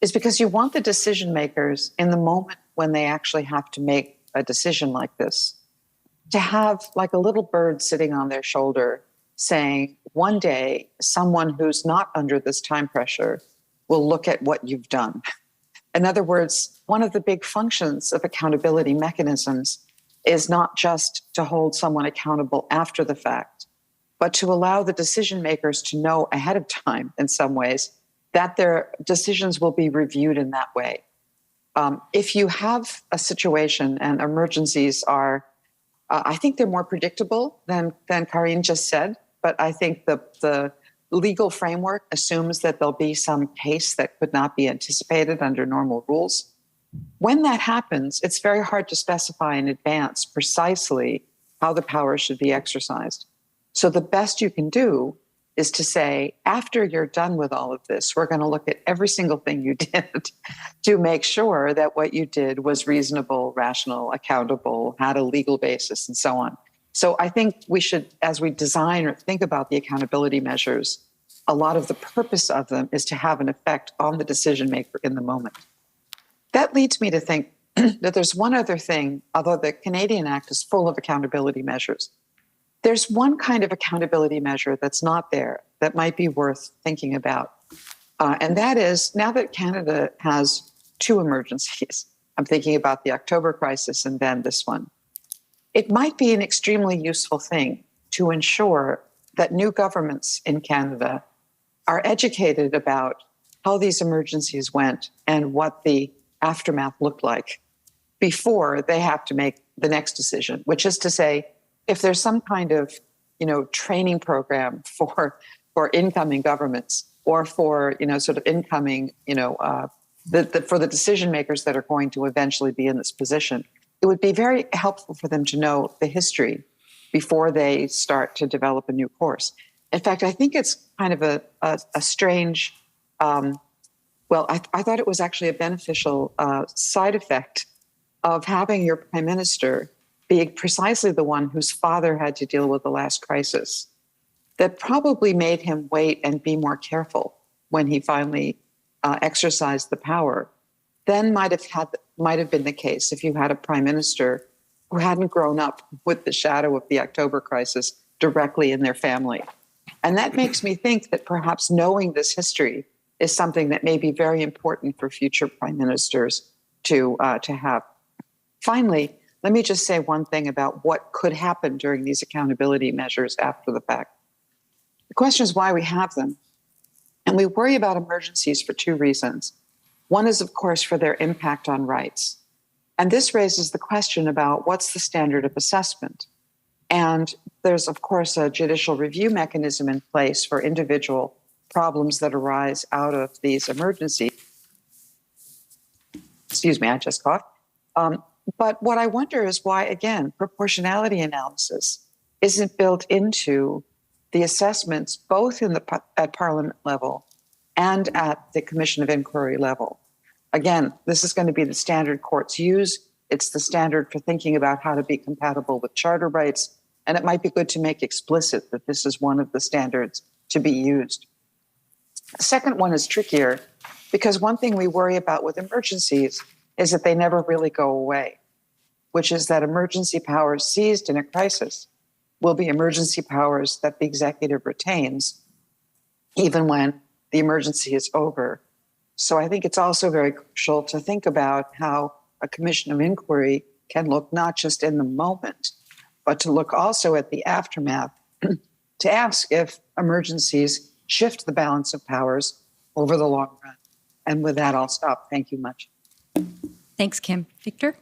is because you want the decision makers in the moment when they actually have to make a decision like this to have like a little bird sitting on their shoulder saying, one day, someone who's not under this time pressure will look at what you've done. In other words, one of the big functions of accountability mechanisms is not just to hold someone accountable after the fact, but to allow the decision makers to know ahead of time, in some ways, that their decisions will be reviewed in that way. If you have a situation, and emergencies are, I think they're more predictable than Karine just said, but I think the legal framework assumes that there'll be some pace that could not be anticipated under normal rules. When that happens, it's very hard to specify in advance precisely how the power should be exercised. So the best you can do is to say, after you're done with all of this, we're going to look at every single thing you did to make sure that what you did was reasonable, rational, accountable, had a legal basis, and so on. So I think we should, as we design or think about the accountability measures, a lot of the purpose of them is to have an effect on the decision maker in the moment. That leads me to think that there's one other thing, although the Canadian Act is full of accountability measures. There's one kind of accountability measure that's not there that might be worth thinking about. And that is, now that Canada has two emergencies, I'm thinking about the October crisis and then this one, it might be an extremely useful thing to ensure that new governments in Canada are educated about how these emergencies went and what the aftermath looked like before they have to make the next decision, which is to say, if there's some kind of, training program for incoming governments or for, sort of incoming, for the decision makers that are going to eventually be in this position, it would be very helpful for them to know the history before they start to develop a new course. In fact, I think it's kind of a strange, I thought it was actually a beneficial side effect of having your prime minister being precisely the one whose father had to deal with the last crisis, that probably made him wait and be more careful when he finally exercised the power. Then might have been the case if you had a prime minister who hadn't grown up with the shadow of the October crisis directly in their family. And that makes me think that perhaps knowing this history is something that may be very important for future prime ministers to have. Finally, let me just say one thing about what could happen during these accountability measures after the fact. The question is why we have them. And we worry about emergencies for two reasons. One is, of course, for their impact on rights. And this raises the question about what's the standard of assessment. And there's, of course, a judicial review mechanism in place for individual problems that arise out of these emergencies. Excuse me, I just coughed. But what I wonder is why, again, proportionality analysis isn't built into the assessments, both at Parliament level and at the Commission of Inquiry level. Again, this is going to be the standard courts use. It's the standard for thinking about how to be compatible with charter rights. And it might be good to make explicit that this is one of the standards to be used. The second one is trickier because one thing we worry about with emergencies is that they never really go away, which is that emergency powers seized in a crisis will be emergency powers that the executive retains, even when the emergency is over. So I think it's also very crucial to think about how a commission of inquiry can look not just in the moment, but to look also at the aftermath to ask if emergencies shift the balance of powers over the long run. And with that, I'll stop. Thank you much. Thanks, Kim. Victor?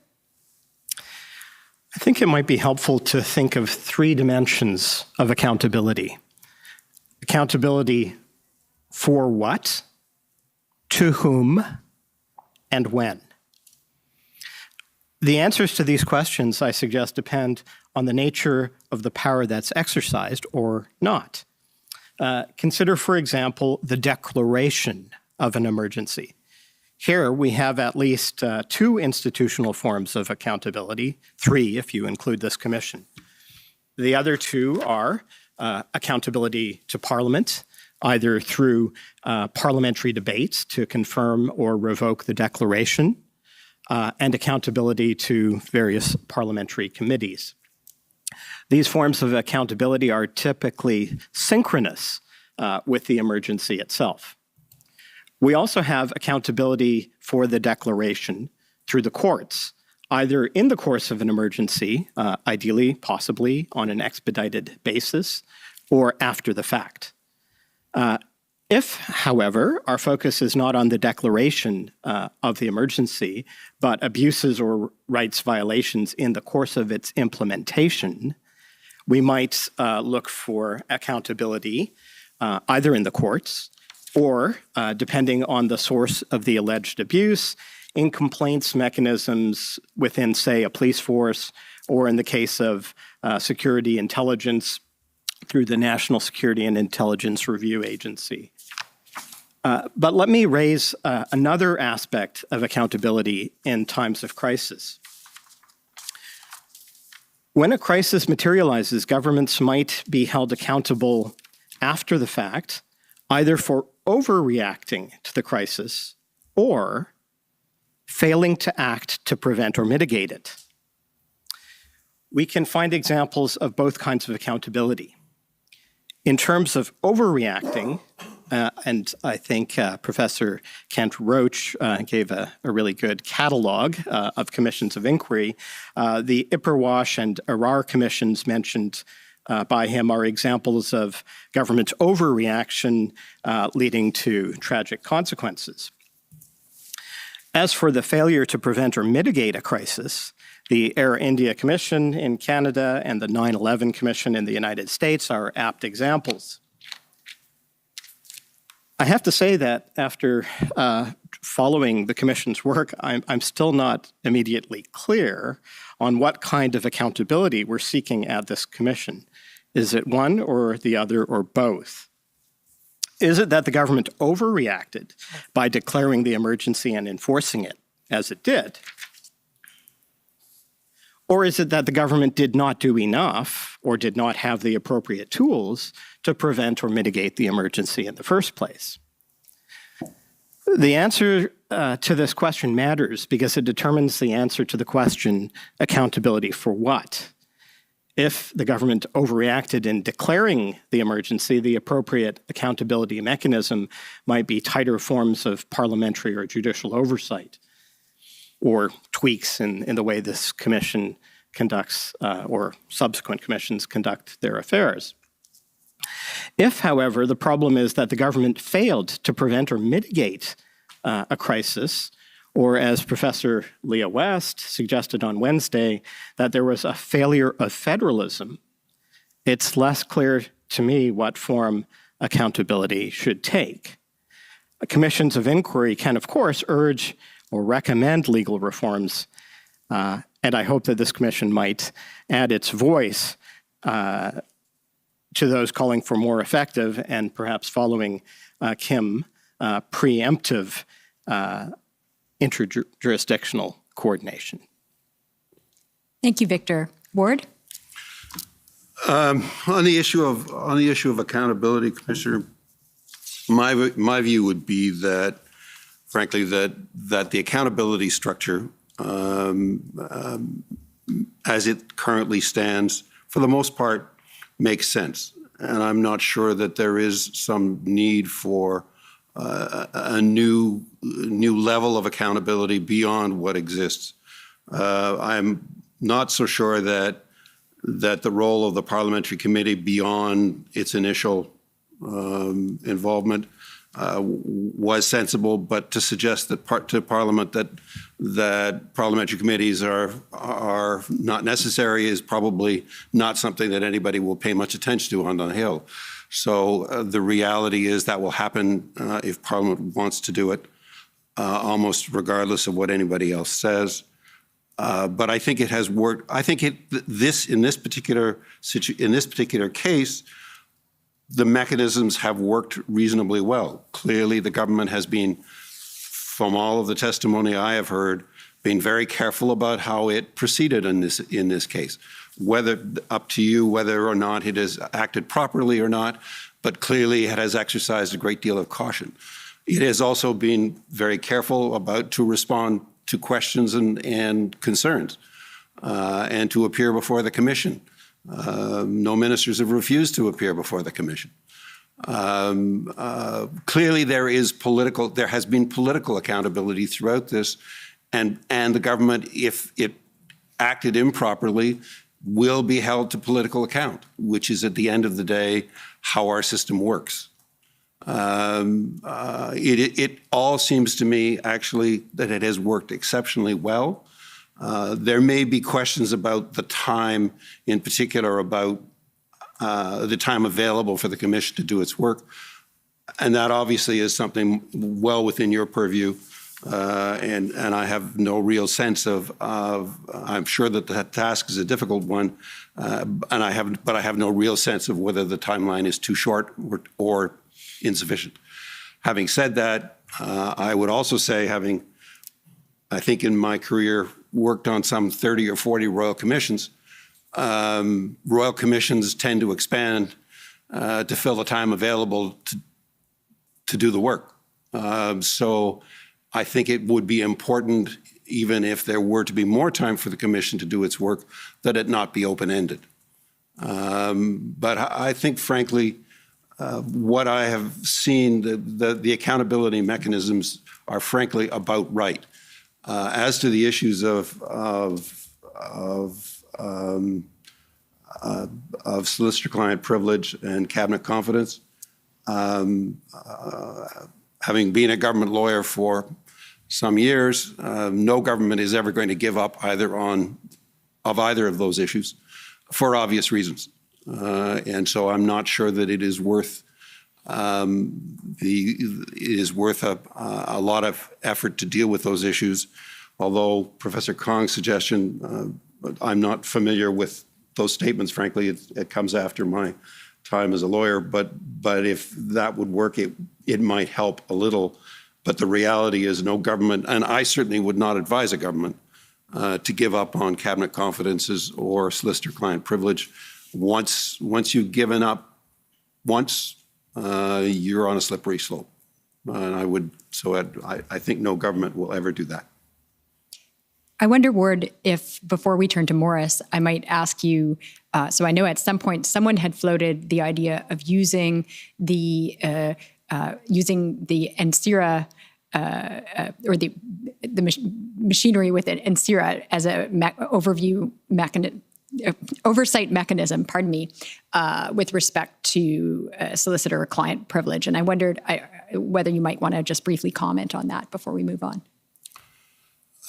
I think it might be helpful to think of 3 dimensions of accountability. Accountability for what, to whom, and when. The answers to these questions, I suggest, depend on the nature of the power that's exercised or not. Consider, for example, the declaration of an emergency. Here we have at least 2 institutional forms of accountability, 3 if you include this commission. The other 2 are accountability to Parliament, either through parliamentary debates to confirm or revoke the declaration, and accountability to various parliamentary committees. These forms of accountability are typically synchronous with the emergency itself. We also have accountability for the declaration through the courts, either in the course of an emergency, ideally, possibly on an expedited basis, or after the fact. If, however, our focus is not on the declaration of the emergency, but abuses or rights violations in the course of its implementation, we might look for accountability either in the courts or, depending on the source of the alleged abuse, in complaints mechanisms within, say, a police force, or in the case of security intelligence through the National Security and Intelligence Review Agency. But let me raise another aspect of accountability in times of crisis. When a crisis materializes, governments might be held accountable after the fact, either for overreacting to the crisis or failing to act to prevent or mitigate it. We can find examples of both kinds of accountability. In terms of overreacting, and I think Professor Kent Roach gave a really good catalog of commissions of inquiry. The Ipperwash and Arar commissions mentioned by him are examples of government overreaction leading to tragic consequences. As for the failure to prevent or mitigate a crisis, the Air India Commission in Canada and the 9/11 Commission in the United States are apt examples. I have to say that after following the Commission's work, I'm still not immediately clear on what kind of accountability we're seeking at this Commission. Is it one or the other or both? Is it that the government overreacted by declaring the emergency and enforcing it, as it did? Or is it that the government did not do enough or did not have the appropriate tools to prevent or mitigate the emergency in the first place? The answer to this question matters because it determines the answer to the question, accountability for what? If the government overreacted in declaring the emergency, the appropriate accountability mechanism might be tighter forms of parliamentary or judicial oversight, or tweaks in the way this commission conducts or subsequent commissions conduct their affairs. If, however, the problem is that the government failed to prevent or mitigate a crisis, or as Professor Leah West suggested on Wednesday, that there was a failure of federalism, it's less clear to me what form accountability should take. Commissions of inquiry can, of course, urge or recommend legal reforms, and I hope that this commission might add its voice to those calling for more effective and perhaps following Kim, preemptive interjurisdictional coordination. Thank you, Victor. Ward? On the issue of accountability, Commissioner, my view would be that, frankly, that the accountability structure, as it currently stands, for the most part, makes sense. And I'm not sure that there is some need for a new level of accountability beyond what exists. I'm not so sure that the role of the parliamentary committee beyond its initial involvement was sensible, but to suggest that to Parliament that parliamentary committees are not necessary is probably not something that anybody will pay much attention to on the Hill. So the reality is that will happen if Parliament wants to do it, almost regardless of what anybody else says. But I think it has worked. I think in this particular case, the mechanisms have worked reasonably well. Clearly, the government has been, from all of the testimony I have heard, being very careful about how it proceeded in this case. Whether up to you whether or not it has acted properly or not, but clearly it has exercised a great deal of caution. It has also been very careful to respond to questions and concerns, and to appear before the Commission. No ministers have refused to appear before the Commission. Clearly, there has been political accountability throughout this, and the government, if it acted improperly, will be held to political account, which is at the end of the day how our system works. It all seems to me actually that it has worked exceptionally well. There may be questions about the time, in particular about the time available for the Commission to do its work. And that obviously is something well within your purview. And I have no real sense of I'm sure that the task is a difficult one, but I have no real sense of whether the timeline is too short or insufficient. Having said that, I would also say, I think in my career, worked on some 30 or 40 Royal Commissions. Royal Commissions tend to expand to fill the time available to do the work. So I think it would be important, even if there were to be more time for the Commission to do its work, that it not be open-ended. But I think, frankly, what I have seen, the accountability mechanisms are frankly about right. As to the issues of solicitor-client privilege and cabinet confidence, having been a government lawyer for some years, no government is ever going to give up either of those issues for obvious reasons. And so I'm not sure that it is worth a lot of effort to deal with those issues. Although Professor Kong's suggestion, I'm not familiar with those statements. Frankly, it comes after my time as a lawyer. But if that would work, it might help a little. But the reality is, no government, and I certainly would not advise a government to give up on cabinet confidences or solicitor-client privilege. Once you've given up once, you're on a slippery slope. And I think no government will ever do that. I wonder, Ward, if before we turn to Morris, I might ask you, so I know at some point someone had floated the idea of using the NSIRA or the machinery within NSIRA as a oversight mechanism, with respect to solicitor or client privilege. And I wondered whether you might want to just briefly comment on that before we move on.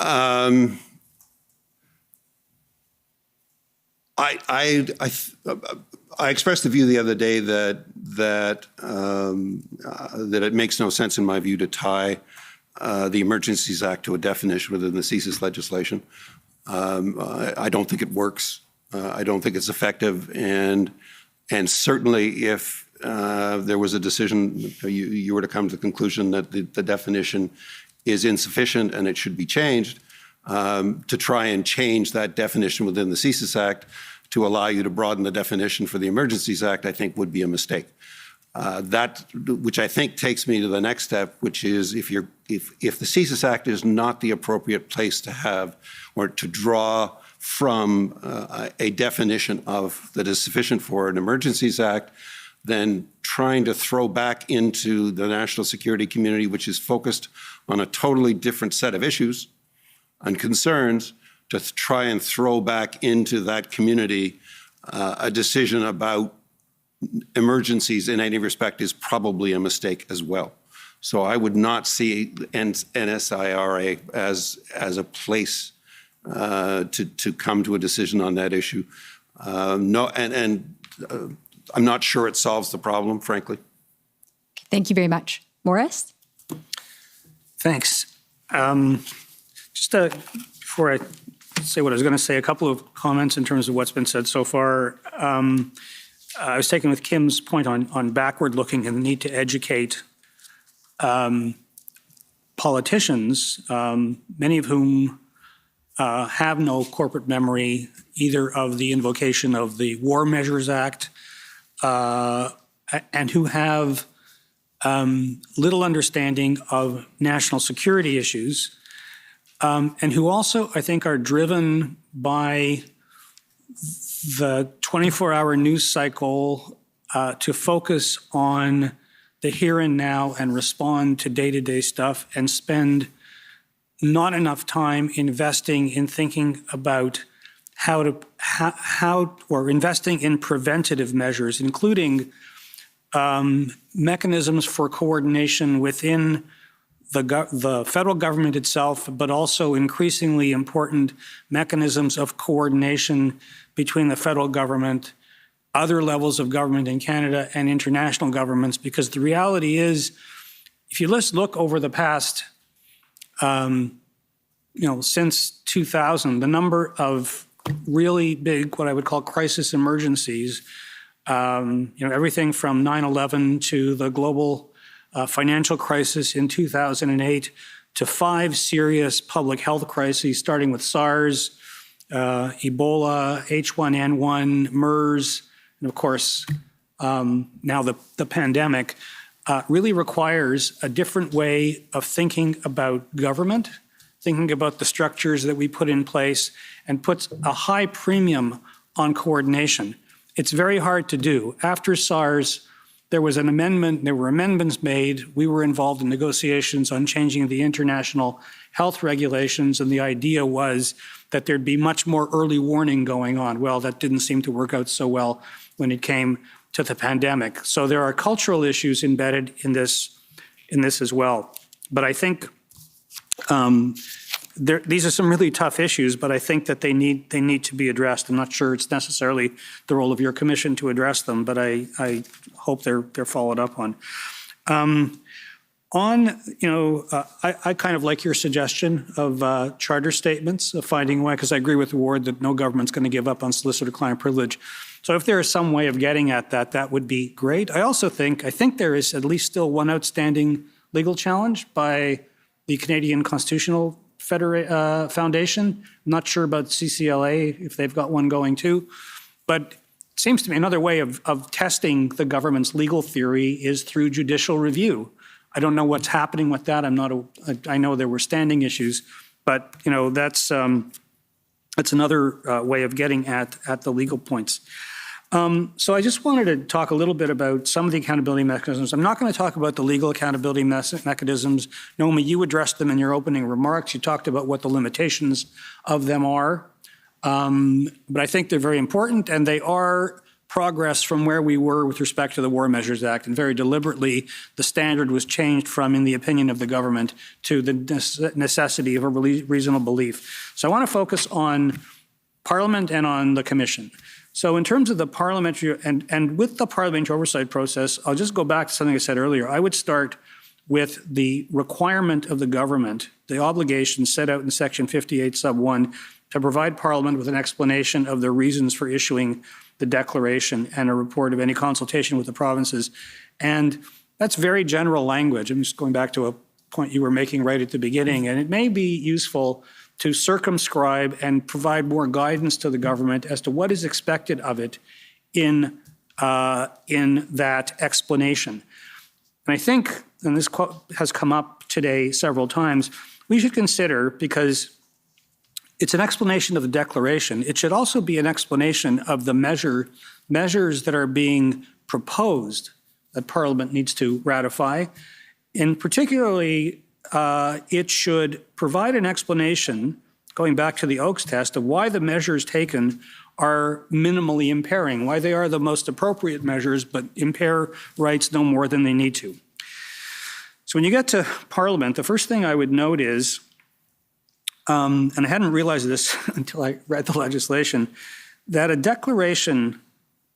I expressed the view the other day that it makes no sense, in my view, to tie the Emergencies Act to a definition within the CSIS legislation. I don't think it works. I don't think it's effective, and certainly if there was a decision, you were to come to the conclusion that the definition is insufficient and it should be changed, to try and change that definition within the CSIS Act to allow you to broaden the definition for the Emergencies Act, I think would be a mistake. Which I think takes me to the next step, which is if the CSIS Act is not the appropriate place to have or to draw from a definition that is sufficient for an Emergencies Act, then trying to throw back into the national security community, which is focused on a totally different set of issues and concerns, to try and throw back into that community a decision about emergencies in any respect is probably a mistake as well. So I would not see NSIRA as a place to come to a decision on that issue. No, and I'm not sure it solves the problem, frankly. Thank you very much. Morris? Thanks. Just before I say what I was going to say, a couple of comments in terms of what's been said so far. I was taken with Kim's point on backward looking and the need to educate politicians, many of whom have no corporate memory either of the invocation of the War Measures Act and who have little understanding of national security issues, and who also, I think, are driven by the 24-hour news cycle to focus on the here and now and respond to day-to-day stuff and spend not enough time investing in thinking about how or investing in preventative measures, including mechanisms for coordination within the federal government itself, but also increasingly important mechanisms of coordination between the federal government, other levels of government in Canada, and international governments. Because the reality is, if you just look over the past, since 2000, the number of really big, what I would call crisis emergencies, everything from 9/11 to the global financial crisis in 2008 to 5 serious public health crises, starting with SARS, Ebola, H1N1, MERS, and of course, now the pandemic, really requires a different way of thinking about government, thinking about the structures that we put in place, and puts a high premium on coordination. It's very hard to do. After SARS, there was an amendment, there were amendments made. We were involved in negotiations on changing the international health regulations, and the idea was that there'd be much more early warning going on. Well, that didn't seem to work out so well when it came to the pandemic. So there are cultural issues embedded in this as well. But I think these are some really tough issues, but I think that they need to be addressed. I'm not sure it's necessarily the role of your commission to address them, but I hope they're followed up on. I kind of like your suggestion of charter statements, of finding a way, because I agree with Ward that no government's going to give up on solicitor-client privilege. So if there is some way of getting at that, that would be great. I also think there is at least still one outstanding legal challenge by the Canadian Constitutional Foundation. I'm not sure about CCLA, if they've got one going too, but it seems to me another way of testing the government's legal theory is through judicial review. I don't know what's happening with that. I know there were standing issues, but that's another way of getting at the legal points. So I just wanted to talk a little bit about some of the accountability mechanisms. I'm not going to talk about the legal accountability mechanisms. Naomi, you addressed them in your opening remarks. You talked about what the limitations of them are. But I think they're very important, and they are progress from where we were with respect to the War Measures Act. And very deliberately, the standard was changed from, in the opinion of the government, to the necessity of a reasonable belief. So I want to focus on Parliament and on the Commission. So in terms of the parliamentary, and with the parliamentary oversight process, I'll just go back to something I said earlier. I would start with the requirement of the government, the obligation set out in Section 58, Sub 1, to provide Parliament with an explanation of the reasons for issuing the declaration and a report of any consultation with the provinces. And that's very general language. I'm just going back to a point you were making right at the beginning, and it may be useful to circumscribe and provide more guidance to the government as to what is expected of it in that explanation. And I think, and this has come up today several times, we should consider, because it's an explanation of the declaration, it should also be an explanation of the measures that are being proposed that Parliament needs to ratify. And particularly, it should provide an explanation, going back to the Oakes test, of why the measures taken are minimally impairing, why they are the most appropriate measures, but impair rights no more than they need to. So when you get to Parliament, the first thing I would note is, and I hadn't realized this until I read the legislation, that a declaration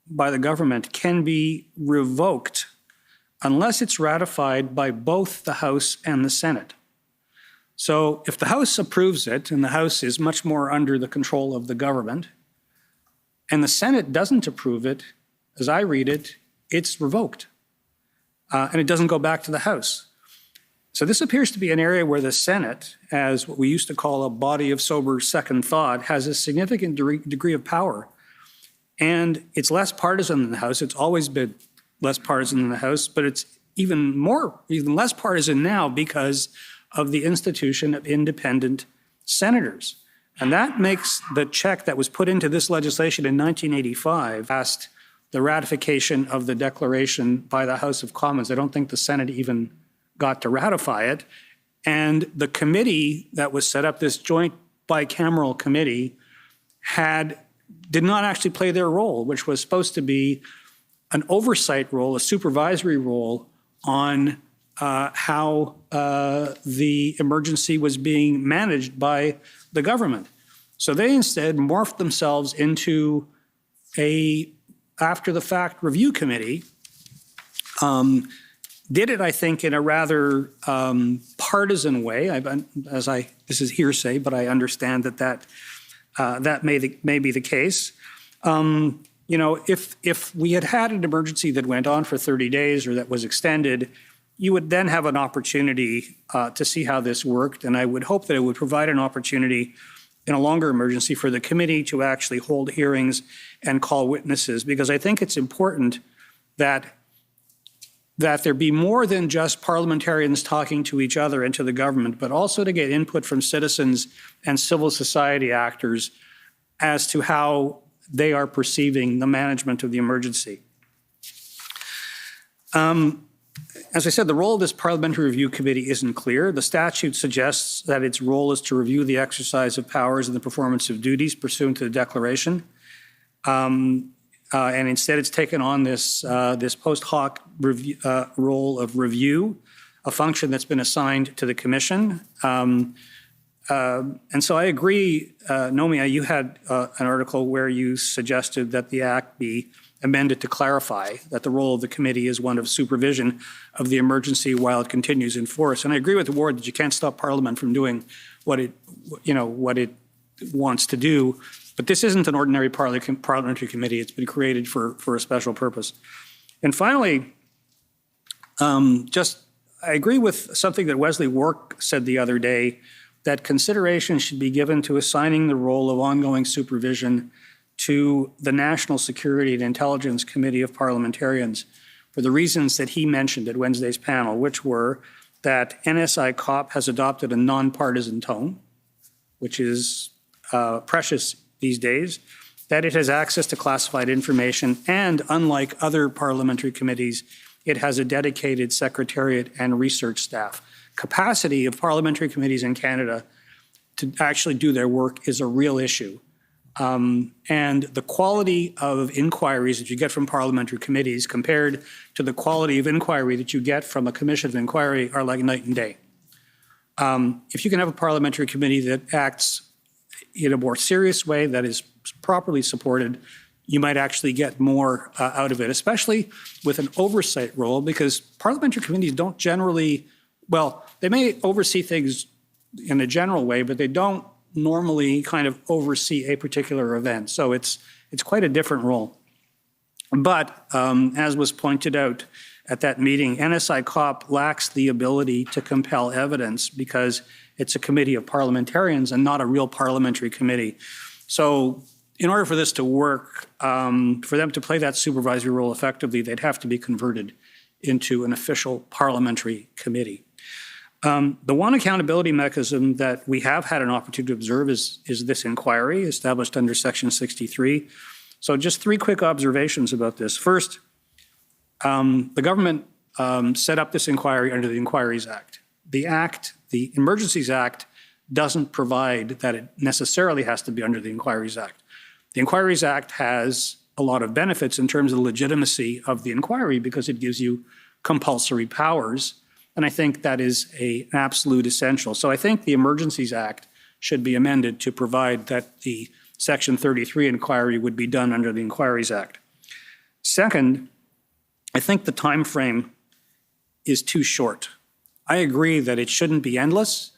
by the government can be revoked unless it's ratified by both the House and the Senate. So if the House approves it, and the House is much more under the control of the government, and the Senate doesn't approve it, as I read it, it's revoked. And it doesn't go back to the House. So this appears to be an area where the Senate, as what we used to call a body of sober second thought, has a significant degree of power. And it's less partisan than the House. It's always been less partisan than the House, but it's even less partisan now because of the institution of independent senators. And that makes the check that was put into this legislation in 1985 past the ratification of the declaration by the House of Commons. I don't think the Senate even got to ratify it. And the committee that was set up, this joint bicameral committee, did not actually play their role, which was supposed to be an oversight role, a supervisory role on how the emergency was being managed by the government. So they instead morphed themselves into a after-the-fact review committee, did it, I think, in a rather partisan way. This is hearsay, but I understand that may be the case. If we had an emergency that went on for 30 days or that was extended, you would then have an opportunity to see how this worked. And I would hope that it would provide an opportunity in a longer emergency for the committee to actually hold hearings and call witnesses, because I think it's important that there be more than just parliamentarians talking to each other and to the government, but also to get input from citizens and civil society actors as to how they are perceiving the management of the emergency. As I said, the role of this parliamentary review committee isn't clear. The statute suggests that its role is to review the exercise of powers and the performance of duties pursuant to the declaration. And instead it's taken on this post hoc role of review, a function that's been assigned to the commission. And so I agree, Nomia, you had an article where you suggested that the Act be amended to clarify that the role of the committee is one of supervision of the emergency while it continues in force. And I agree with the Ward that you can't stop Parliament from doing what it wants to do. But this isn't an ordinary parliamentary committee. It's been created for a special purpose. And finally, I agree with something that Wesley Wark said the other day, that consideration should be given to assigning the role of ongoing supervision to the National Security and Intelligence Committee of Parliamentarians for the reasons that he mentioned at Wednesday's panel, which were that NSI-COP has adopted a nonpartisan tone, which is precious these days, that it has access to classified information, and unlike other parliamentary committees, it has a dedicated secretariat and research staff. Capacity of parliamentary committees in Canada to actually do their work is a real issue. And the quality of inquiries that you get from parliamentary committees compared to the quality of inquiry that you get from a commission of inquiry are like night and day. If you can have a parliamentary committee that acts in a more serious way, that is properly supported, you might actually get more out of it, especially with an oversight role, because parliamentary committees don't generally, well, they may oversee things in a general way, but they don't normally kind of oversee a particular event. So it's quite a different role. But as was pointed out at that meeting, NSI-COP lacks the ability to compel evidence because it's a committee of parliamentarians and not a real parliamentary committee. So in order for this to work, for them to play that supervisory role effectively, they'd have to be converted into an official parliamentary committee. The one accountability mechanism that we have had an opportunity to observe is this inquiry established under Section 63. So just three quick observations about this. First, the government set up this inquiry under the Inquiries Act. The Emergencies Act doesn't provide that it necessarily has to be under the Inquiries Act. The Inquiries Act has a lot of benefits in terms of the legitimacy of the inquiry because it gives you compulsory powers And I think that is an absolute essential. So I think the Emergencies Act should be amended to provide that the Section 33 inquiry would be done under the Inquiries Act. Second, I think the time frame is too short. I agree that it shouldn't be endless.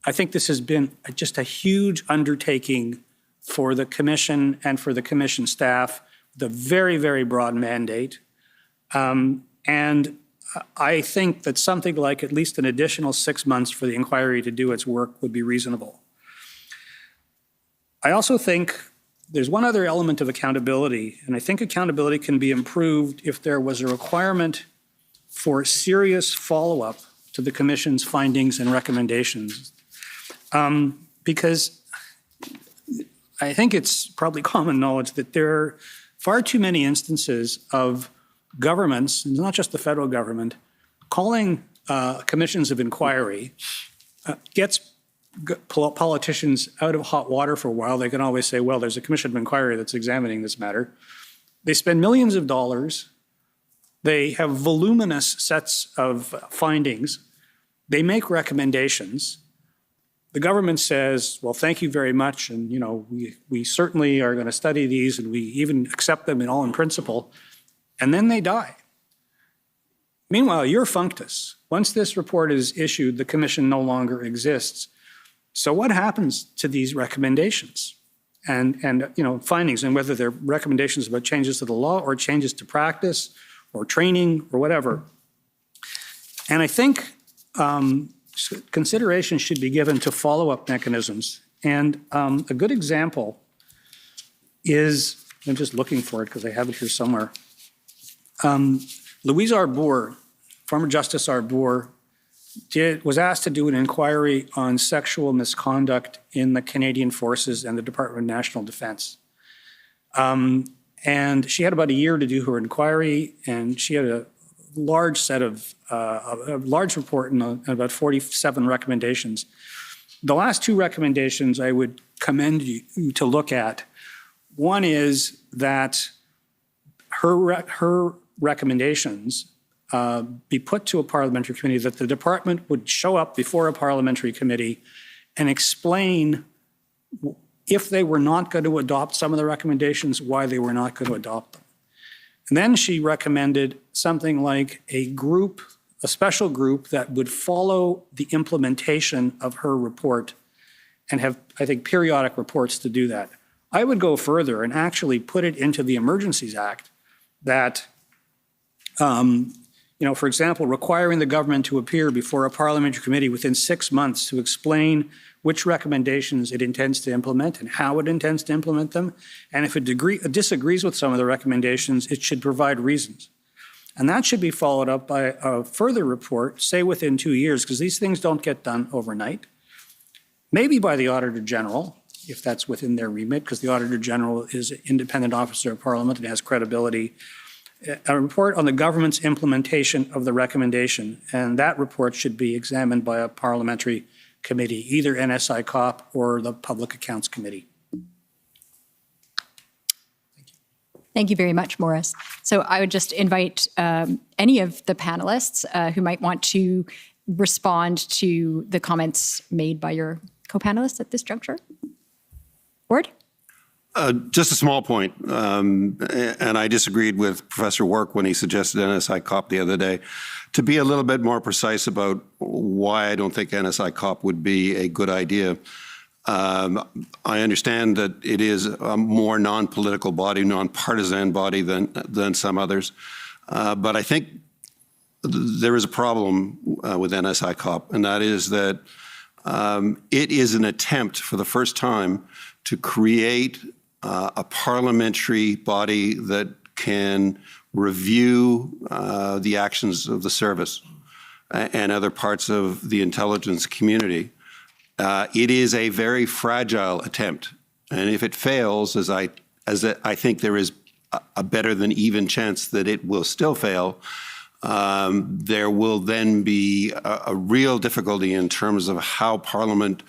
I think this has been just a huge undertaking for the Commission and for the Commission staff, the very, very broad mandate. And I think that something like at least an additional 6 months for the inquiry to do its work would be reasonable. I also think there's one other element of accountability, and I think accountability can be improved if there was a requirement for serious follow-up to the Commission's findings and recommendations. Because I think it's probably common knowledge that there are far too many instances of governments, and not just the federal government, calling commissions of inquiry gets politicians out of hot water for a while. They can always say, well, there's a commission of inquiry that's examining this matter. They spend millions of dollars. They have voluminous sets of findings. They make recommendations. The government says, well, thank you very much. And, you know, we certainly are going to study these and we even accept them in principle. And then they die. Meanwhile, you're functus. Once this report is issued, the commission no longer exists. So what happens to these recommendations and you know, findings, and whether they're recommendations about changes to the law or changes to practice or training or whatever? And I think consideration should be given to follow-up mechanisms. And a good example is, I'm just looking for it because I have it here somewhere. Louise Arbour, former Justice Arbour, was asked to do an inquiry on sexual misconduct in the Canadian Forces and the Department of National Defence. And she had about a year to do her inquiry, and she had a large set of, a large report and about 47 recommendations. The last two recommendations I would commend you to look at. One is that her recommendations be put to a parliamentary committee, that the department would show up before a parliamentary committee and explain, if they were not going to adopt some of the recommendations, why they were not going to adopt them. And then she recommended something like a group, a special group that would follow the implementation of her report and have, I think, periodic reports to do that. I would go further and actually put it into the Emergencies Act that, you know, for example, requiring the government to appear before a parliamentary committee within 6 months to explain which recommendations it intends to implement and how it intends to implement them. And if it disagrees with some of the recommendations, it should provide reasons. And that should be followed up by a further report, say within 2 years, because these things don't get done overnight. Maybe by the Auditor General, if that's within their remit, because the Auditor General is an independent officer of Parliament and has credibility. A report on the government's implementation of the recommendation, and that report should be examined by a parliamentary committee, either NSI COP or the Public Accounts Committee. Thank you very much, Maurice. So I would just invite any of the panelists who might want to respond to the comments made by your co-panelists at this juncture. Ward? Just a small point, and I disagreed with Professor Work when he suggested NSI COP the other day. To be a little bit more precise about why I don't think NSI COP would be a good idea, I understand that it is a more non-political body, non-partisan body than some others, but I think there is a problem with NSI COP, and that is that it is an attempt for the first time to create a parliamentary body that can review the actions of the service and other parts of the intelligence community. It is a very fragile attempt, and if it fails, as I think there is a better than even chance that it will still fail, there will then be a real difficulty in terms of how Parliament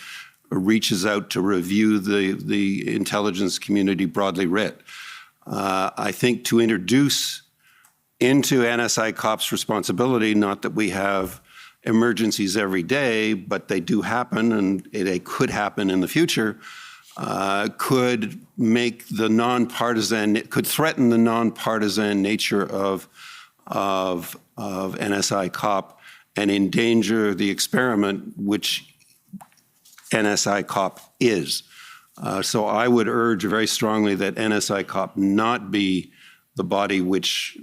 reaches out to review the intelligence community broadly writ. I think to introduce into NSI COP's responsibility, not that we have emergencies every day, but they do happen, and they could happen in the future, could make the could threaten the nonpartisan nature of NSI COP and endanger the experiment which NSI COP is. So I would urge very strongly that NSI COP not be the body which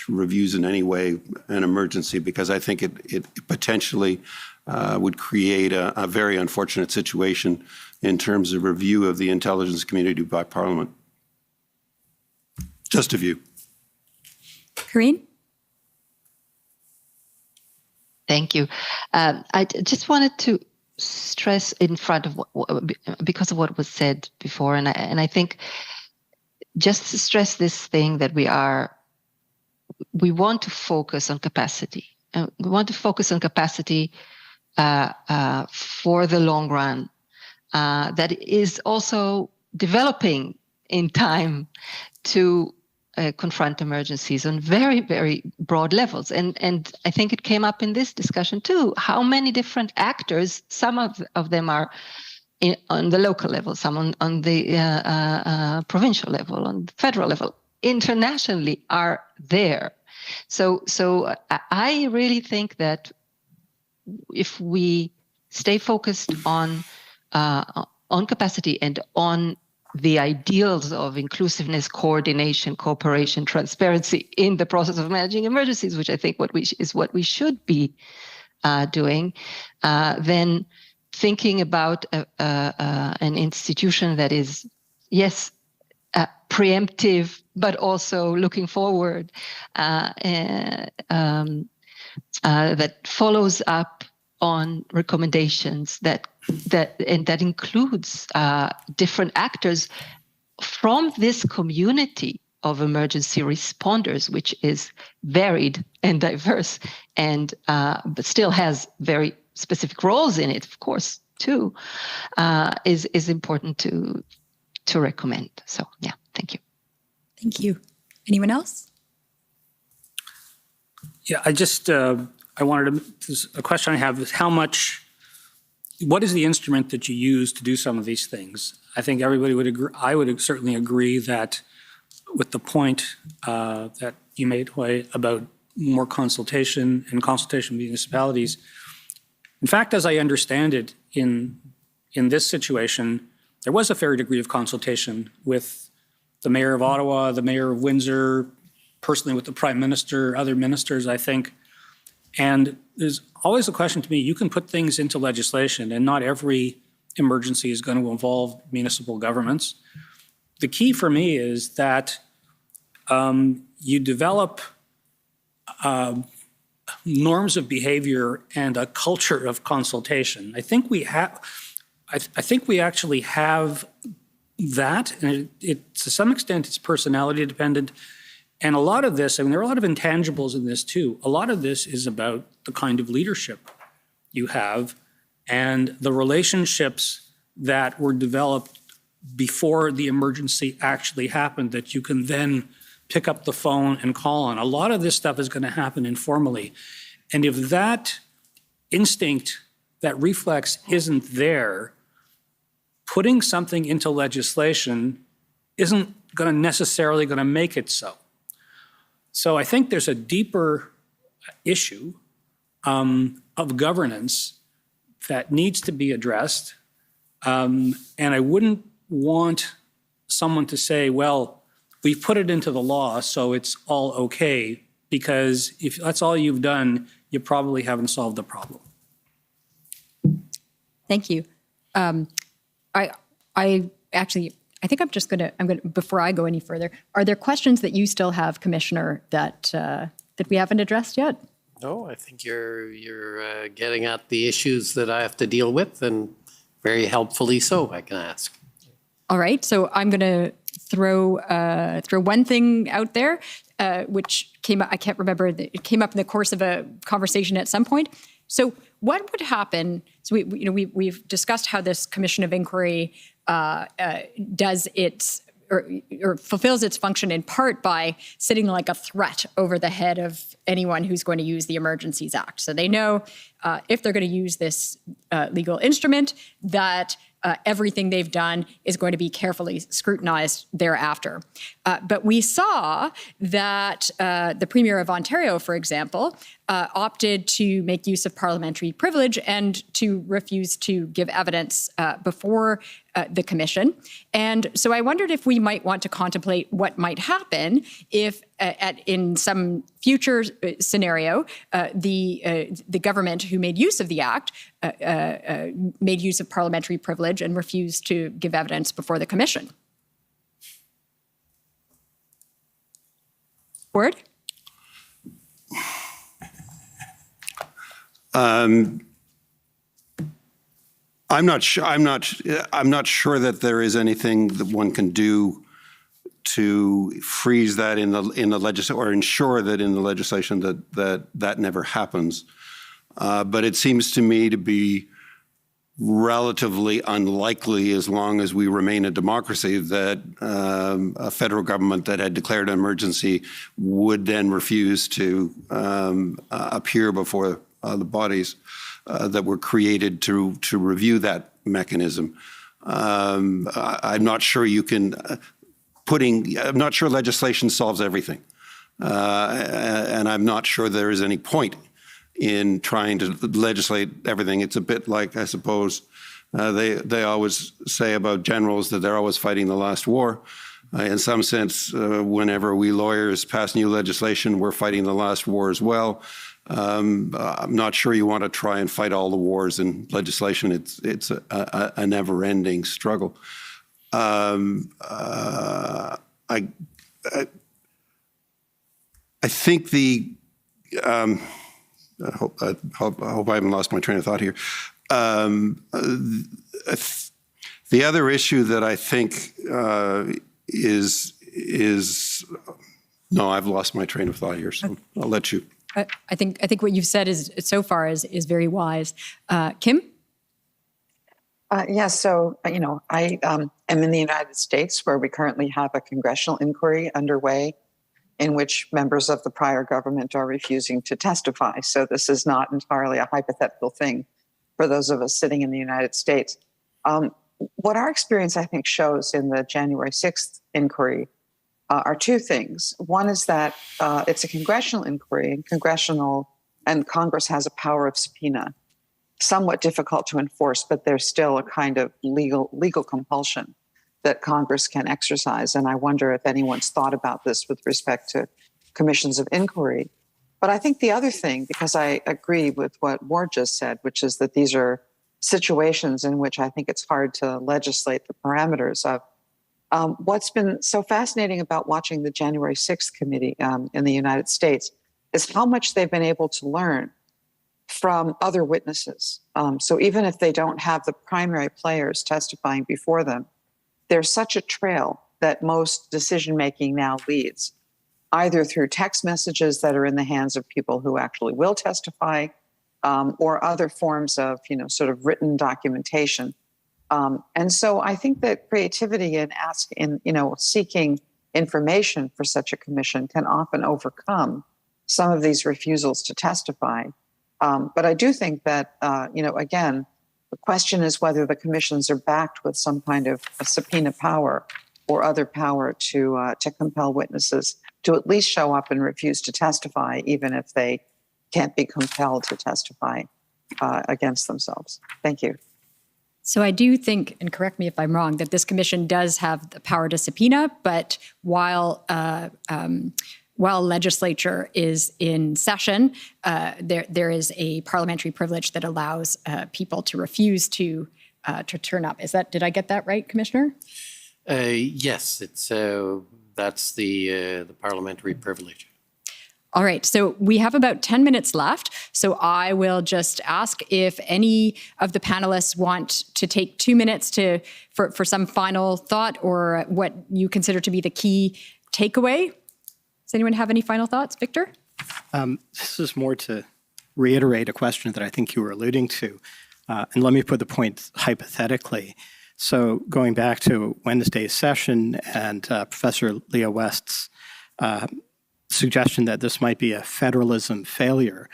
reviews in any way an emergency, because I think it potentially would create a very unfortunate situation in terms of review of the intelligence community by Parliament. Just a view. Karine? Thank you. I just wanted to stress in front of because of what was said before, and I think just to stress this thing that we want to focus on capacity, and we want to focus on capacity for the long run. That is also developing in time to confront emergencies on very, very broad levels. And I think it came up in this discussion too, how many different actors, some of them are on the local level, some on the provincial level, on the federal level, internationally are there. So I really think that if we stay focused on capacity and on the ideals of inclusiveness, coordination, cooperation, transparency in the process of managing emergencies, which I think is what we should be doing, then thinking about an institution that is, yes, preemptive, but also looking forward, that follows up on recommendations that includes different actors from this community of emergency responders, which is varied and diverse, and but still has very specific roles in it, of course, too, is important to recommend. So, yeah, thank you. Thank you. Anyone else? Yeah, I wanted to, a question I have is what is the instrument that you use to do some of these things? I think everybody would agree, I would certainly agree that with the point that you made, Hoy, about more consultation and consultation with municipalities. In fact, as I understand it, in this situation, there was a fair degree of consultation with the Mayor of Ottawa, the Mayor of Windsor, personally with the Prime Minister, other ministers, I think. And there's always a question to me, you can put things into legislation and not every emergency is going to involve municipal governments. The key for me is that you develop norms of behavior and a culture of consultation. I think we actually have that, and it to some extent it's personality dependent. And a lot of this, I mean, there are a lot of intangibles in this too. A lot of this is about the kind of leadership you have and the relationships that were developed before the emergency actually happened that you can then pick up the phone and call on. A lot of this stuff is going to happen informally. And if that instinct, that reflex isn't there, putting something into legislation isn't necessarily going to make it so. So I think there's a deeper issue of governance that needs to be addressed. And I wouldn't want someone to say, well, we've put it into the law, so it's all okay, because if that's all you've done, you probably haven't solved the problem. Thank you. I think I'm going to, before I go any further, are there questions that you still have, Commissioner, that we haven't addressed yet? No, I think you're getting at the issues that I have to deal with, and very helpfully so, I can ask. All right, so I'm going to throw one thing out there, which came up, I can't remember, it came up in the course of a conversation at some point. So what would happen, so we've discussed how this Commission of Inquiry does its or fulfills its function in part by sitting like a threat over the head of anyone who's going to use the Emergencies Act. So they know if they're going to use this legal instrument, that everything they've done is going to be carefully scrutinized thereafter. But we saw that the Premier of Ontario, for example, opted to make use of parliamentary privilege and to refuse to give evidence before the Commission. And so I wondered if we might want to contemplate what might happen if, in some future scenario, the government who made use of the Act made use of parliamentary privilege and refused to give evidence before the Commission. Word? I'm not sure that there is anything that one can do to freeze that in the legislation or ensure that in the legislation that never happens. But it seems to me to be relatively unlikely, as long as we remain a democracy, that a federal government that had declared an emergency would then refuse to appear before the bodies that were created to review that mechanism. I'm not sure you can I'm not sure legislation solves everything, and I'm not sure there is any point in trying to legislate everything. It's a bit like, I suppose, they always say about generals that they're always fighting the last war. In some sense, whenever we lawyers pass new legislation, we're fighting the last war as well. I'm not sure you want to try and fight all the wars in legislation. It's a never-ending struggle. I think I hope I haven't lost my train of thought here. The other issue that I think is no, I've lost my train of thought here, so I'll let you. I think what you've said is so far is very wise. Kim? Yes. So, I am in the United States, where we currently have a congressional inquiry underway in which members of the prior government are refusing to testify. So this is not entirely a hypothetical thing for those of us sitting in the United States. What our experience, I think, shows in the January 6th inquiry are two things. One is that it's a congressional inquiry, and Congress has a power of subpoena, somewhat difficult to enforce, but there's still a kind of legal compulsion that Congress can exercise. And I wonder if anyone's thought about this with respect to commissions of inquiry. But I think the other thing, because I agree with what Ward just said, which is that these are situations in which I think it's hard to legislate the parameters of. What's been so fascinating about watching the January 6th committee in the United States is how much they've been able to learn from other witnesses. So even if they don't have the primary players testifying before them, there's such a trail that most decision-making now leads, either through text messages that are in the hands of people who actually will testify, or other forms of, sort of written documentation. And so I think that creativity in seeking information for such a commission can often overcome some of these refusals to testify. But I do think that, again, the question is whether the commissions are backed with some kind of a subpoena power or other power to compel witnesses to at least show up and refuse to testify, even if they can't be compelled to testify against themselves. Thank you. So I do think, and correct me if I'm wrong, that this commission does have the power to subpoena, but while legislature is in session, there is a parliamentary privilege that allows people to refuse to turn up. Did I get that right, Commissioner? Yes, that's the parliamentary privilege. All right, so we have about 10 minutes left. So I will just ask if any of the panelists want to take 2 minutes for some final thought or what you consider to be the key takeaway. Does anyone have any final thoughts? Victor? This is more to reiterate a question that I think you were alluding to. And let me put the point hypothetically. So going back to Wednesday's session and Professor Leah West's suggestion that this might be a federalism failure,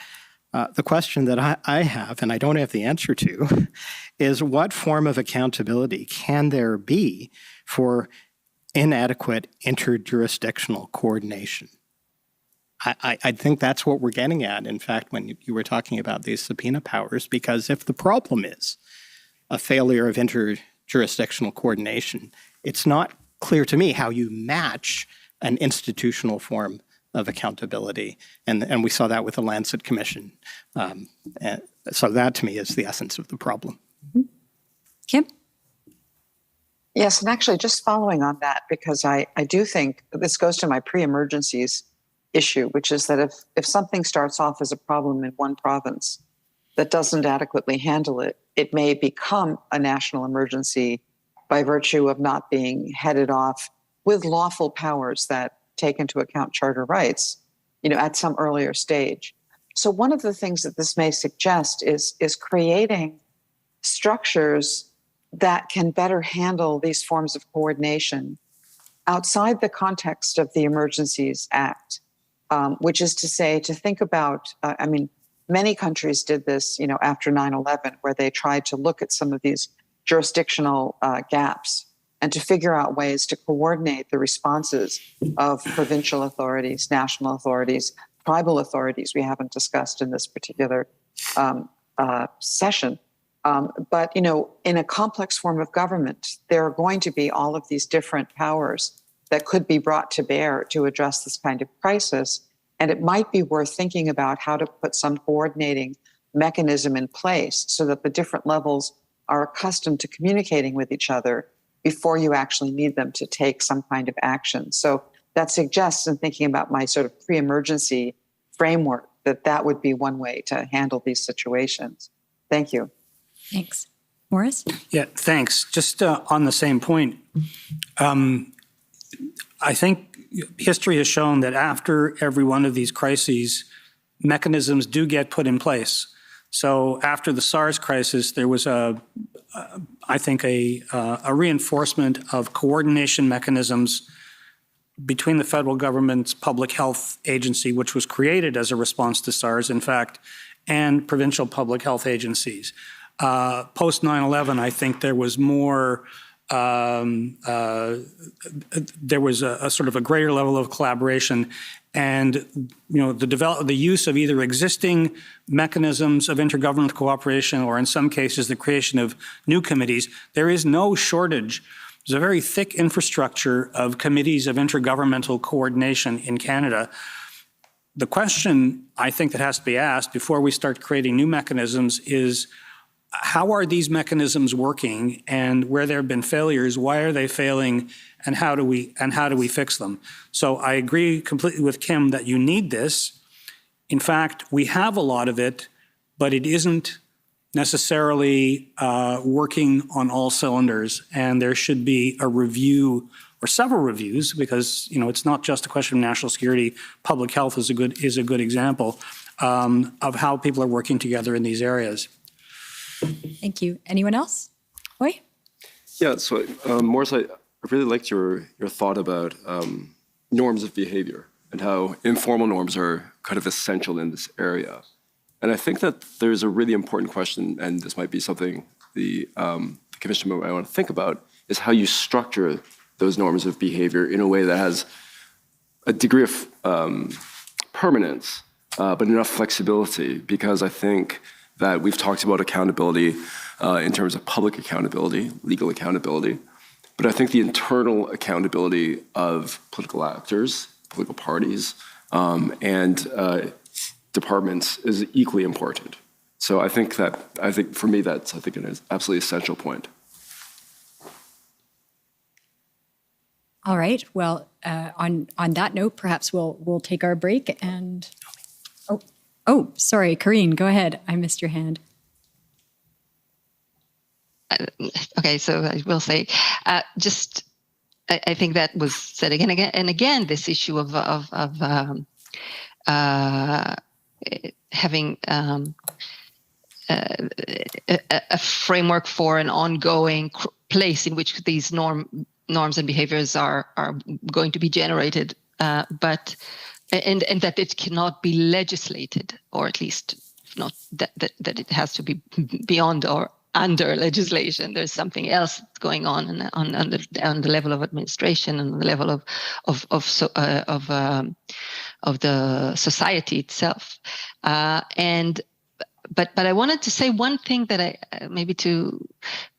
the question that I have, and I don't have the answer to, is what form of accountability can there be for inadequate interjurisdictional coordination? I think that's what we're getting at, in fact, when you were talking about these subpoena powers, because if the problem is a failure of interjurisdictional coordination, it's not clear to me how you match an institutional form of accountability. And we saw that with the Lancet Commission. So that, to me, is the essence of the problem. Kim? Yes, and actually just following on that, because I do think this goes to my pre-emergencies issue, which is that if something starts off as a problem in one province that doesn't adequately handle it, it may become a national emergency by virtue of not being headed off with lawful powers that take into account charter rights, at some earlier stage. So one of the things that this may suggest is creating structures that can better handle these forms of coordination outside the context of the Emergencies Act, which is to say, to think about, many countries did this, after 9/11, where they tried to look at some of these jurisdictional gaps and to figure out ways to coordinate the responses of provincial authorities, national authorities, tribal authorities we haven't discussed in this particular session. But, in a complex form of government, there are going to be all of these different powers that could be brought to bear to address this kind of crisis. And it might be worth thinking about how to put some coordinating mechanism in place so that the different levels are accustomed to communicating with each other before you actually need them to take some kind of action. So that suggests, in thinking about my sort of pre-emergency framework, that would be one way to handle these situations. Thank you. Thanks. Morris? Yeah, thanks. Just on the same point, I think history has shown that after every one of these crises, mechanisms do get put in place. So after the SARS crisis, there was I think a reinforcement of coordination mechanisms between the federal government's public health agency, which was created as a response to SARS, in fact, and provincial public health agencies. Post 9/11, I think there was more, there was a sort of a greater level of collaboration, and the use of either existing mechanisms of intergovernmental cooperation, or in some cases the creation of new committees. There is no shortage. There's a very thick infrastructure of committees of intergovernmental coordination in Canada. The question I think that has to be asked before we start creating new mechanisms is, how are these mechanisms working, and where there have been failures, why are they failing, and how do we fix them? So I agree completely with Kim that you need this. In fact, we have a lot of it, but it isn't necessarily working on all cylinders, and there should be a review or several reviews, because it's not just a question of national security. Public health is a good example of how people are working together in these areas. Thank you. Anyone else? Oi? Yeah, so Morris, I really liked your thought about norms of behavior and how informal norms are kind of essential in this area. And I think that there's a really important question, and this might be something the Commission might want to think about, is how you structure those norms of behavior in a way that has a degree of permanence, but enough flexibility, because I think that we've talked about accountability in terms of public accountability, legal accountability, but I think the internal accountability of political actors, political parties, and departments is equally important. So I think for me that's an absolutely essential point. All right. Well, on that note, perhaps we'll take our break and. Oh, sorry, Karine, go ahead. I missed your hand. Okay, so I will say, I think that was said again and again. This issue of having a framework for an ongoing place in which these norms and behaviors are going to be generated, but that it cannot be legislated, or at least not that it has to be beyond or under legislation. There's something else going on the level of administration and the level of the society itself. But I wanted to say one thing that maybe to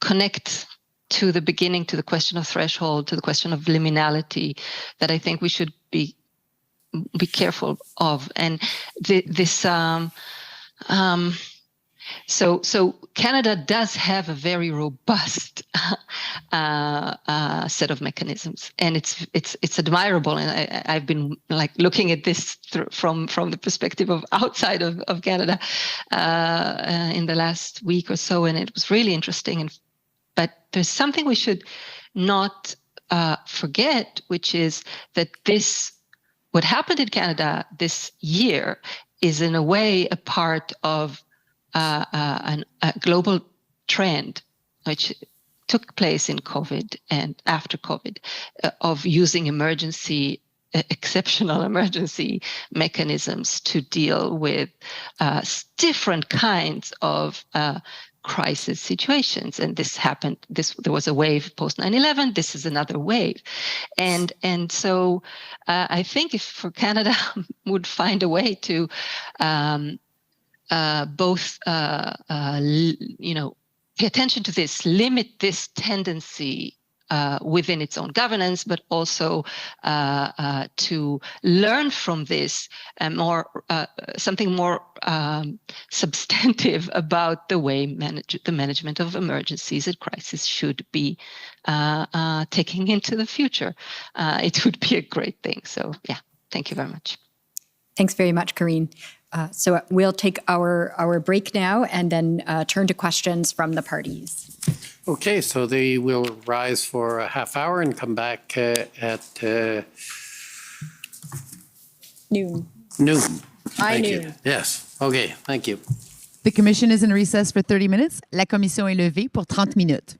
connect to the beginning, to the question of threshold, to the question of liminality, that I think we should be careful of. And so Canada does have a very robust set of mechanisms, and it's admirable. And I've been like looking at this from the perspective of outside of Canada in the last week or so, and it was really interesting. But there's something we should not forget, which is that what happened in Canada this year is in a way a part of a global trend which took place in COVID and after COVID of using exceptional emergency mechanisms to deal with different kinds of crisis situations. And this happened, there was a wave post 9/11, this is another wave. And so I think if Canada would find a way to both pay attention to this, limit this tendency within its own governance, but also to learn from this something more substantive about the way the management of emergencies and crises should be taking into the future. It would be a great thing. So yeah, thank you very much. Thanks very much, Karine. So we'll take our break now and then turn to questions from the parties. Okay, so they will rise for a half hour and come back at Noon. Noon. High Thank noon. you. Yes. Okay, thank you. The commission is in recess for 30 minutes. La commission est levée pour 30 minutes.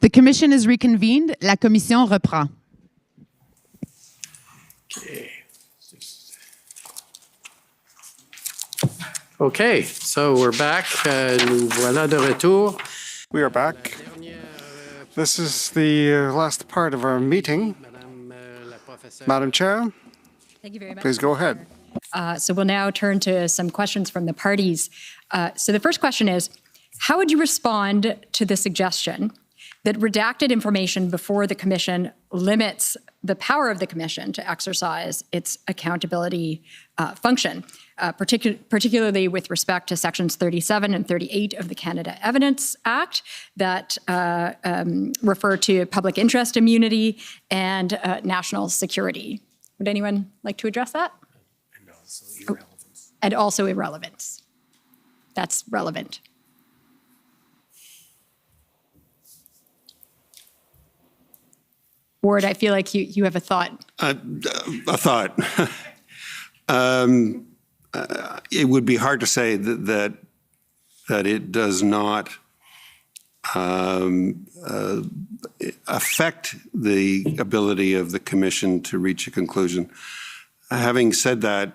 The commission is reconvened. La commission reprend. Okay, so we're back. Nous voilà de retour. We are back. This is the last part of our meeting. Madam Chair, Thank you very much. please go ahead. So we'll now turn to some questions from the parties. So the first question is, how would you respond to the suggestion that redacted information before the commission limits the power of the commission to exercise its accountability function, particularly with respect to sections 37 and 38 of the Canada Evidence Act that refer to public interest immunity and national security? Would anyone like to address that? And also irrelevance. That's relevant. Ward, I feel like you have a thought. A thought. It would be hard to say that it does not affect the ability of the commission to reach a conclusion. Having said that,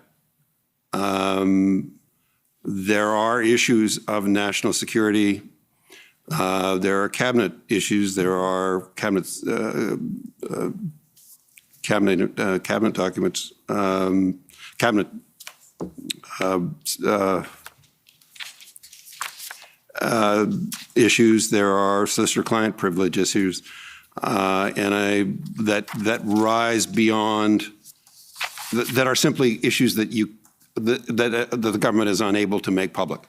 there are issues of national security. There are cabinet issues. There are cabinet documents, cabinet issues. There are solicitor-client privilege issues, and that rise beyond that are simply issues that the government is unable to make public,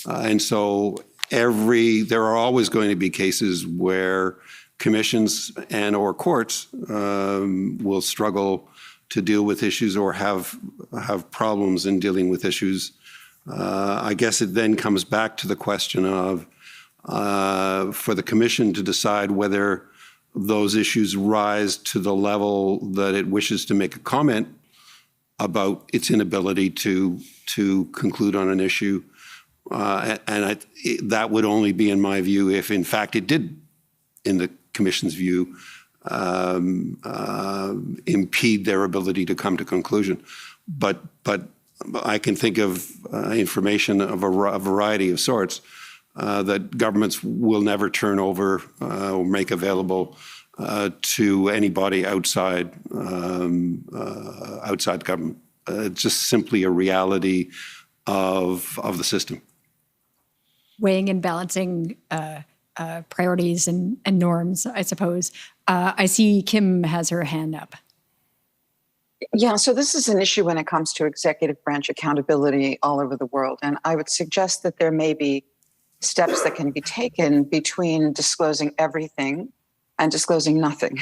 and so. There are always going to be cases where commissions and or courts will struggle to deal with issues or have problems in dealing with issues. I guess it then comes back to the question of for the commission to decide whether those issues rise to the level that it wishes to make a comment about its inability to conclude on an issue. That would only be, in my view, if in fact it did, in the commission's view, impede their ability to come to conclusion. But I can think of information of a variety of sorts that governments will never turn over or make available to anybody outside government. It's just simply a reality of the system. Weighing and balancing priorities and norms, I suppose. I see Kim has her hand up. Yeah, so this is an issue when it comes to executive branch accountability all over the world. And I would suggest that there may be steps that can be taken between disclosing everything and disclosing nothing.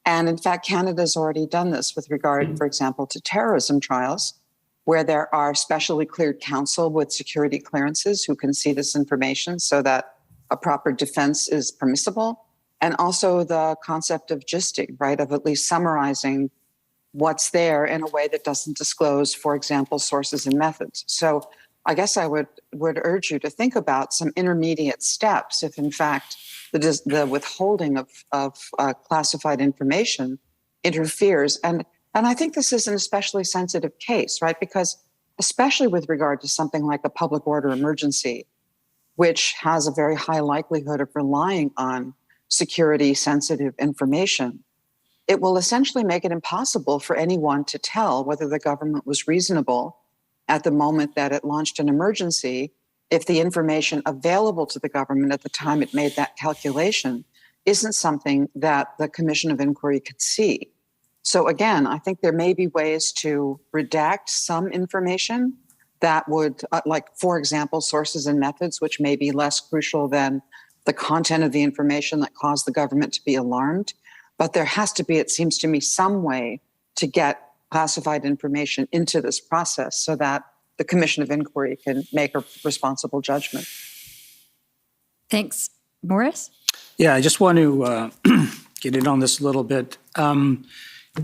And in fact, Canada's already done this with regard, for example, to terrorism trials, where there are specially cleared counsel with security clearances who can see this information so that a proper defense is permissible. And also the concept of gisting, right, of at least summarizing what's there in a way that doesn't disclose, for example, sources and methods. So I guess I would urge you to think about some intermediate steps if, in fact, the withholding of classified information interferes. And I think this is an especially sensitive case, right? Because especially with regard to something like a public order emergency, which has a very high likelihood of relying on security sensitive information, it will essentially make it impossible for anyone to tell whether the government was reasonable at the moment that it launched an emergency if the information available to the government at the time it made that calculation isn't something that the Commission of Inquiry could see. So again, I think there may be ways to redact some information that would, like, for example, sources and methods, which may be less crucial than the content of the information that caused the government to be alarmed. But there has to be, it seems to me, some way to get classified information into this process so that the Commission of Inquiry can make a responsible judgment. Thanks. Maurice? Yeah, I just want to get in on this a little bit.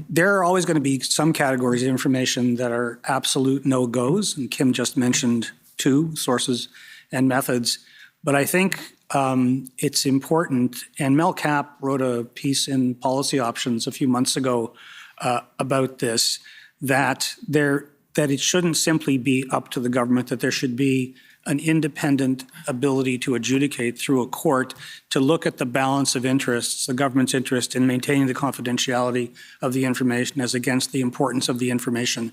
There are always going to be some categories of information that are absolute no-goes, and Kim just mentioned two, sources and methods. But I think it's important, and Mel Kapp wrote a piece in Policy Options a few months ago about this, that it shouldn't simply be up to the government, that there should be an independent ability to adjudicate through a court to look at the balance of interests, the government's interest in maintaining the confidentiality of the information as against the importance of the information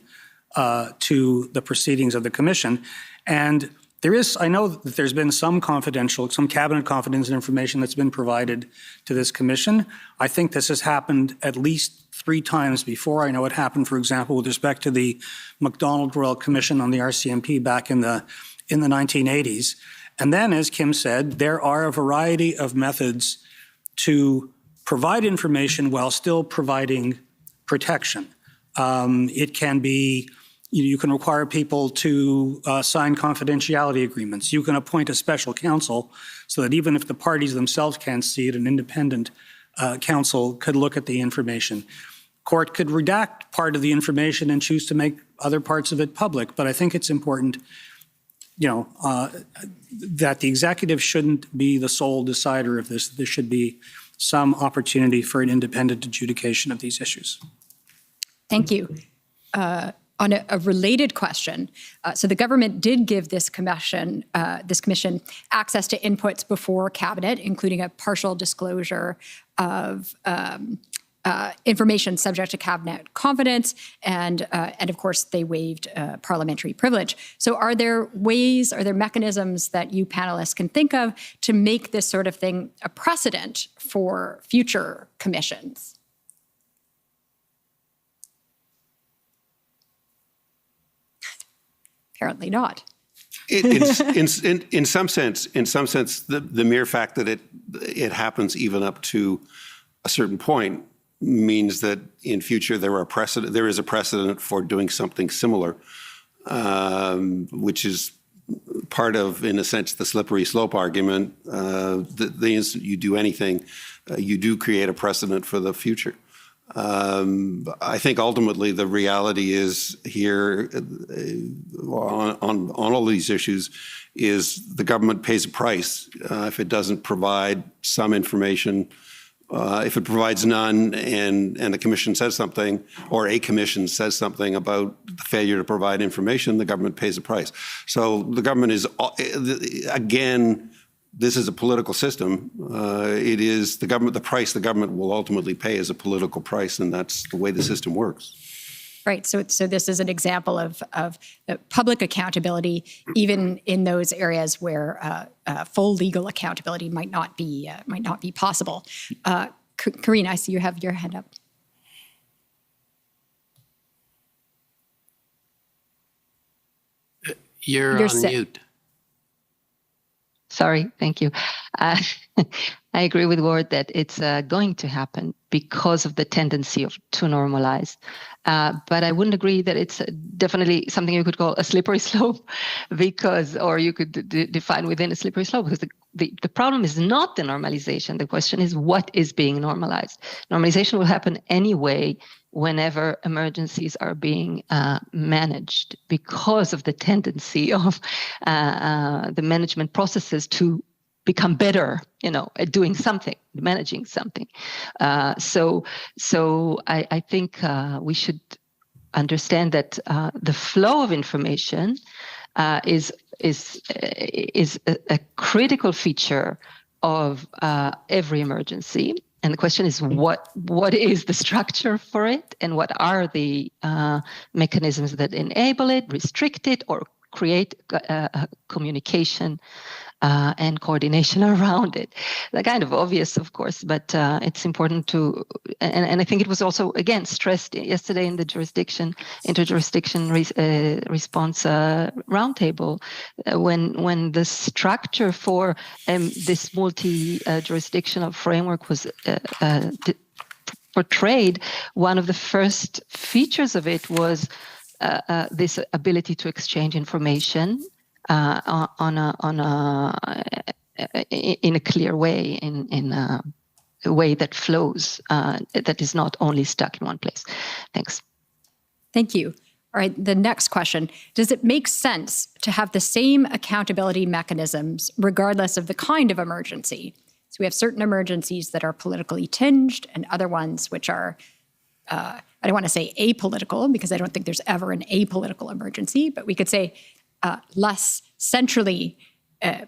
to the proceedings of the commission. And I know that there's been some cabinet confidential information that's been provided to this commission. I think this has happened at least 3 times before. I know it happened, for example, with respect to the MacDonald Royal Commission on the RCMP back in the 1980s. And then, as Kim said, there are a variety of methods to provide information while still providing protection. It can be, you can require people to sign confidentiality agreements. You can appoint a special counsel so that even if the parties themselves can't see it, an independent counsel could look at the information. Court could redact part of the information and choose to make other parts of it public. But I think it's important, that the executive shouldn't be the sole decider of this. There should be some opportunity for an independent adjudication of these issues. Thank you. On a related question, so the government did give this commission access to inputs before cabinet, including a partial disclosure of information subject to cabinet confidence, and of course they waived parliamentary privilege. So are there mechanisms that you panelists can think of to make this sort of thing a precedent for future commissions? Apparently not. In some sense, the mere fact that it happens even up to a certain point means that in future there is a precedent for doing something similar, which is part of, in a sense, the slippery slope argument. The instant you do anything, you do create a precedent for the future. I think ultimately the reality is here on all these issues is the government pays a price if it doesn't provide some information. If it provides none and the commission says something, or a commission says something about the failure to provide information, the government pays a price. So the government is, again, this is a political system. It is the government, the price the government will ultimately pay is a political price, and that's the way the system works. Right. So this is an example of public accountability, even in those areas where full legal accountability might not be possible. Karine, I see you have your hand up. You're on mute. Sorry, thank you. I agree with Ward that it's going to happen because of the tendency to normalize. But I wouldn't agree that it's definitely something you could call a slippery slope, or you could define within a slippery slope, because the problem is not the normalization. The question is what is being normalized. Normalization will happen anyway whenever emergencies are being managed, because of the tendency of the management processes to become better, at doing something, managing something. So I think we should understand that the flow of information is a critical feature of every emergency. And the question is, what is the structure for it, and what are the mechanisms that enable it, restrict it, or create communication and coordination around it? They're kind of obvious, of course, but it's important to, and I think it was also, again, stressed yesterday in the interjurisdiction response roundtable, when the structure for this multi-jurisdictional framework was portrayed, one of the first features of it was this ability to exchange information in a clear way, in a way that flows, that is not only stuck in one place. Thanks. Thank you. All right, the next question. Does it make sense to have the same accountability mechanisms regardless of the kind of emergency? So we have certain emergencies that are politically tinged and other ones which are, I don't want to say apolitical because I don't think there's ever an apolitical emergency, but we could say less centrally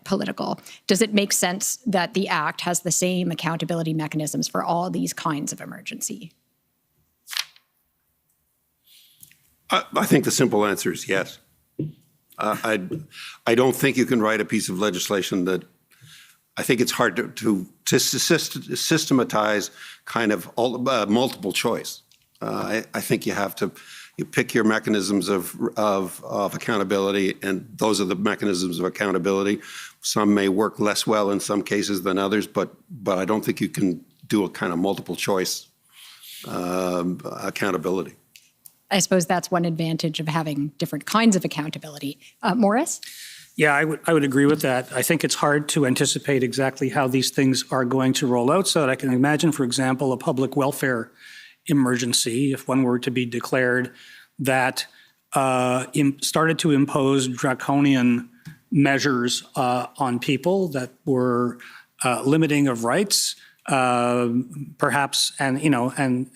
political. Does it make sense that the Act has the same accountability mechanisms for all these kinds of emergency? I think the simple answer is yes. I don't think you can write a piece of legislation that, I think it's hard to systematize kind of multiple choice. I think you have to, you pick your mechanisms of accountability, and those are the mechanisms of accountability. Some may work less well in some cases than others, but I don't think you can do a kind of multiple choice accountability. I suppose that's one advantage of having different kinds of accountability. Morris? Yeah, I would agree with that. I think it's hard to anticipate exactly how these things are going to roll out. So that I can imagine, for example, a public welfare emergency, if one were to be declared, that started to impose draconian measures on people that were limiting of rights, perhaps, and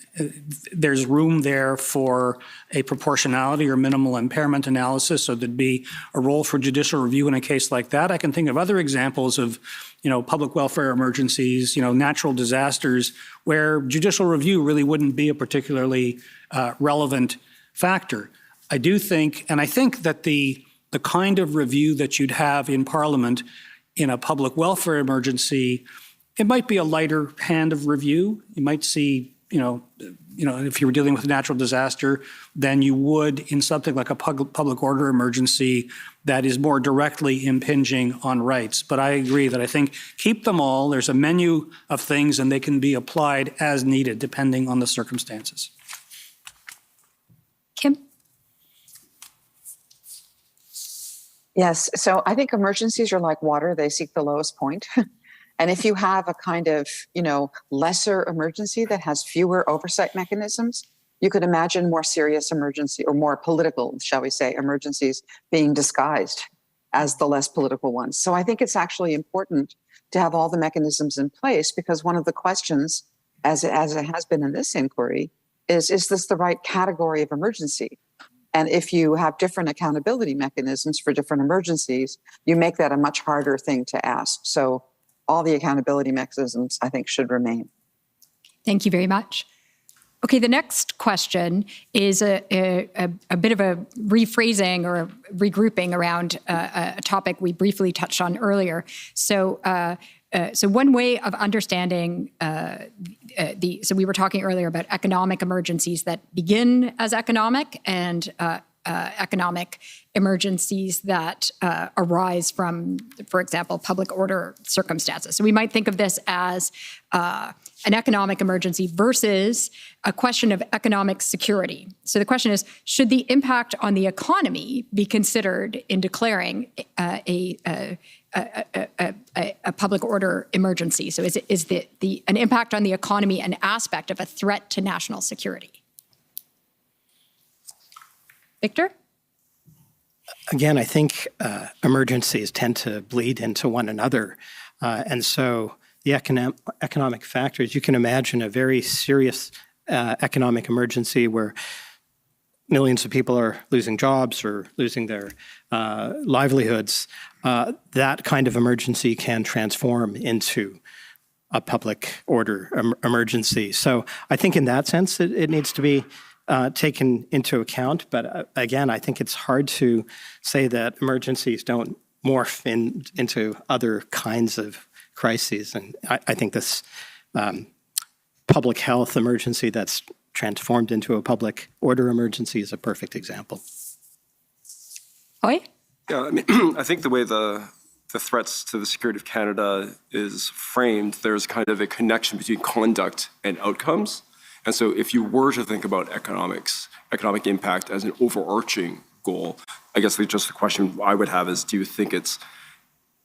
there's room there for a proportionality or minimal impairment analysis, so there'd be a role for judicial review in a case like that. I can think of other examples of, public welfare emergencies, natural disasters, where judicial review really wouldn't be a particularly relevant factor. I do think, and I think that the kind of review that you'd have in Parliament in a public welfare emergency, it might be a lighter hand of review. You might see, if you were dealing with a natural disaster, than you would in something like a public order emergency that is more directly impinging on rights. But I agree that I think keep them all. There's a menu of things, and they can be applied as needed depending on the circumstances. Kim? Yes, so I think emergencies are like water. They seek the lowest point. And if you have a kind of, lesser emergency that has fewer oversight mechanisms, you could imagine more serious emergency or more political, shall we say, emergencies being disguised as the less political ones. So I think it's actually important to have all the mechanisms in place, because one of the questions, as it has been in this inquiry, is this the right category of emergency? And if you have different accountability mechanisms for different emergencies, you make that a much harder thing to ask. So all the accountability mechanisms, I think, should remain. Thank you very much. Okay, the next question is a bit of a rephrasing or a regrouping around a topic we briefly touched on earlier. So one way of understanding so we were talking earlier about economic emergencies that begin as economic and economic emergencies that arise from, for example, public order circumstances. So we might think of this as an economic emergency versus a question of economic security. So the question is, should the impact on the economy be considered in declaring a public order emergency? So is an impact on the economy an aspect of a threat to national security? Victor? Again, I think emergencies tend to bleed into one another. And so the economic factors, you can imagine a very serious economic emergency where millions of people are losing jobs or losing their livelihoods. That kind of emergency can transform into a public order emergency. So I think in that sense, it needs to be taken into account. But again, I think it's hard to say that emergencies don't morph into other kinds of crises. And I think this public health emergency that's transformed into a public order emergency is a perfect example. Oi? Yeah, I think the way the threats to the security of Canada is framed, there's kind of a connection between conduct and outcomes. And so if you were to think about economic impact as an overarching goal, I guess just the question I would have is, do you think it's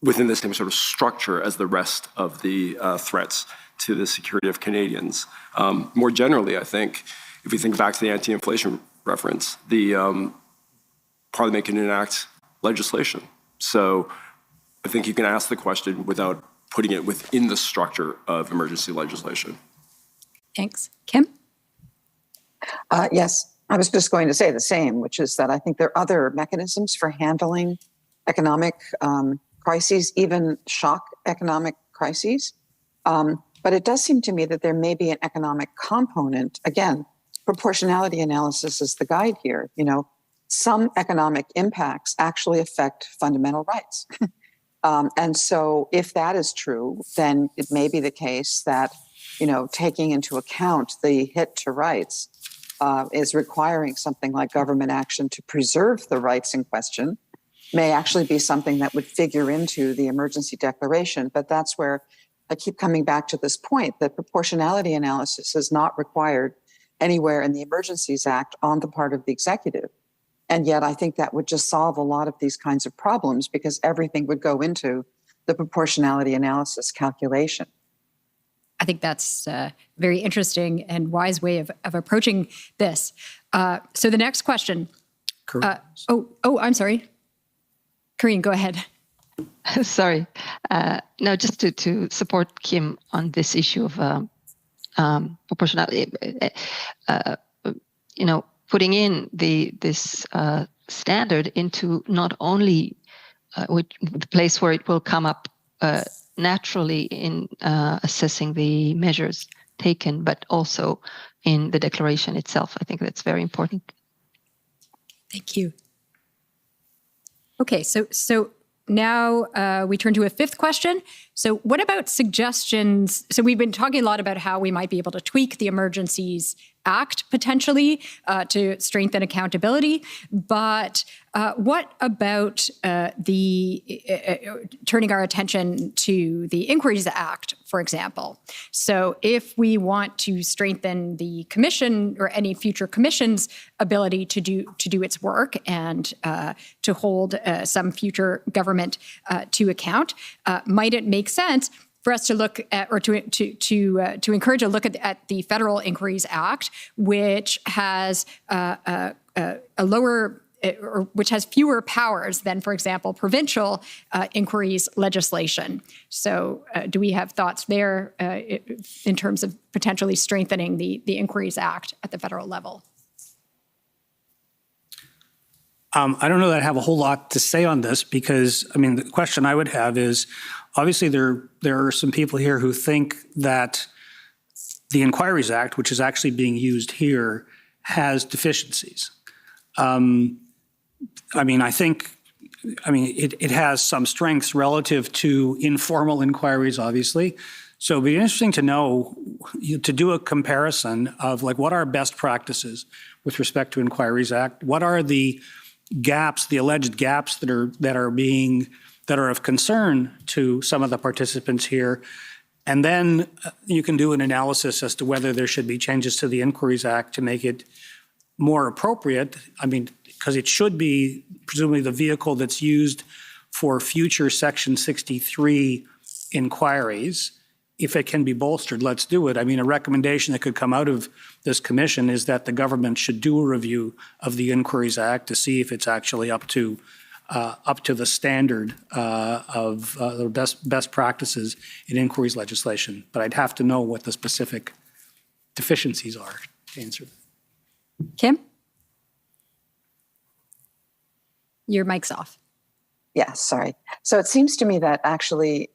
within the same sort of structure as the rest of the threats to the security of Canadians? More generally, I think, if we think back to the anti-inflation reference, the Parliament can enact legislation. So I think you can ask the question without putting it within the structure of emergency legislation. Thanks. Kim? Yes, I was just going to say the same, which is that I think there are other mechanisms for handling economic crises, even shock economic crises. But it does seem to me that there may be an economic component. Again, proportionality analysis is the guide here. Some economic impacts actually affect fundamental rights. And so if that is true, then it may be the case that, taking into account the hit to rights is requiring something like government action to preserve the rights in question may actually be something that would figure into the emergency declaration. But that's where I keep coming back to this point that proportionality analysis is not required anywhere in the Emergencies Act on the part of the executive. And yet I think that would just solve a lot of these kinds of problems because everything would go into the proportionality analysis calculation. I think that's a very interesting and wise way of approaching this. So the next question. I'm sorry. Corinne, go ahead. Sorry. No, just to support Kim on this issue of proportionality. Putting in this standard into not only the place where it will come up naturally in assessing the measures taken, but also in the declaration itself. I think that's very important. Thank you. Okay, so now we turn to a fifth question. So what about suggestions? So we've been talking a lot about how we might be able to tweak the Emergencies Act potentially to strengthen accountability. But what about turning our attention to the Inquiries Act, for example? So if we want to strengthen the commission or any future commission's ability to do its work and to hold some future government to account, might it make sense for us to look at, or to encourage a look at the Federal Inquiries Act, which has a lower, or which has fewer powers than, for example, provincial inquiries legislation. So, do we have thoughts there in terms of potentially strengthening the Inquiries Act at the federal level? I don't know that I have a whole lot to say on this because, the question I would have is, obviously there are some people here who think that the Inquiries Act, which is actually being used here, has deficiencies. I think it has some strengths relative to informal inquiries, obviously. So it'd be interesting to know, to do a comparison of what are best practices with respect to Inquiries Act? What are the gaps, the alleged gaps that are of concern to some of the participants here? And then you can do an analysis as to whether there should be changes to the Inquiries Act to make it more appropriate. Because it should be presumably the vehicle that's used for future Section 63 inquiries. If it can be bolstered, let's do it. A recommendation that could come out of this commission is that the government should do a review of the Inquiries Act to see if it's actually up to the standard of the best practices in inquiries legislation. But I'd have to know what the specific deficiencies are to answer that. Kim? Your mic's off. Yeah, sorry. So it seems to me that actually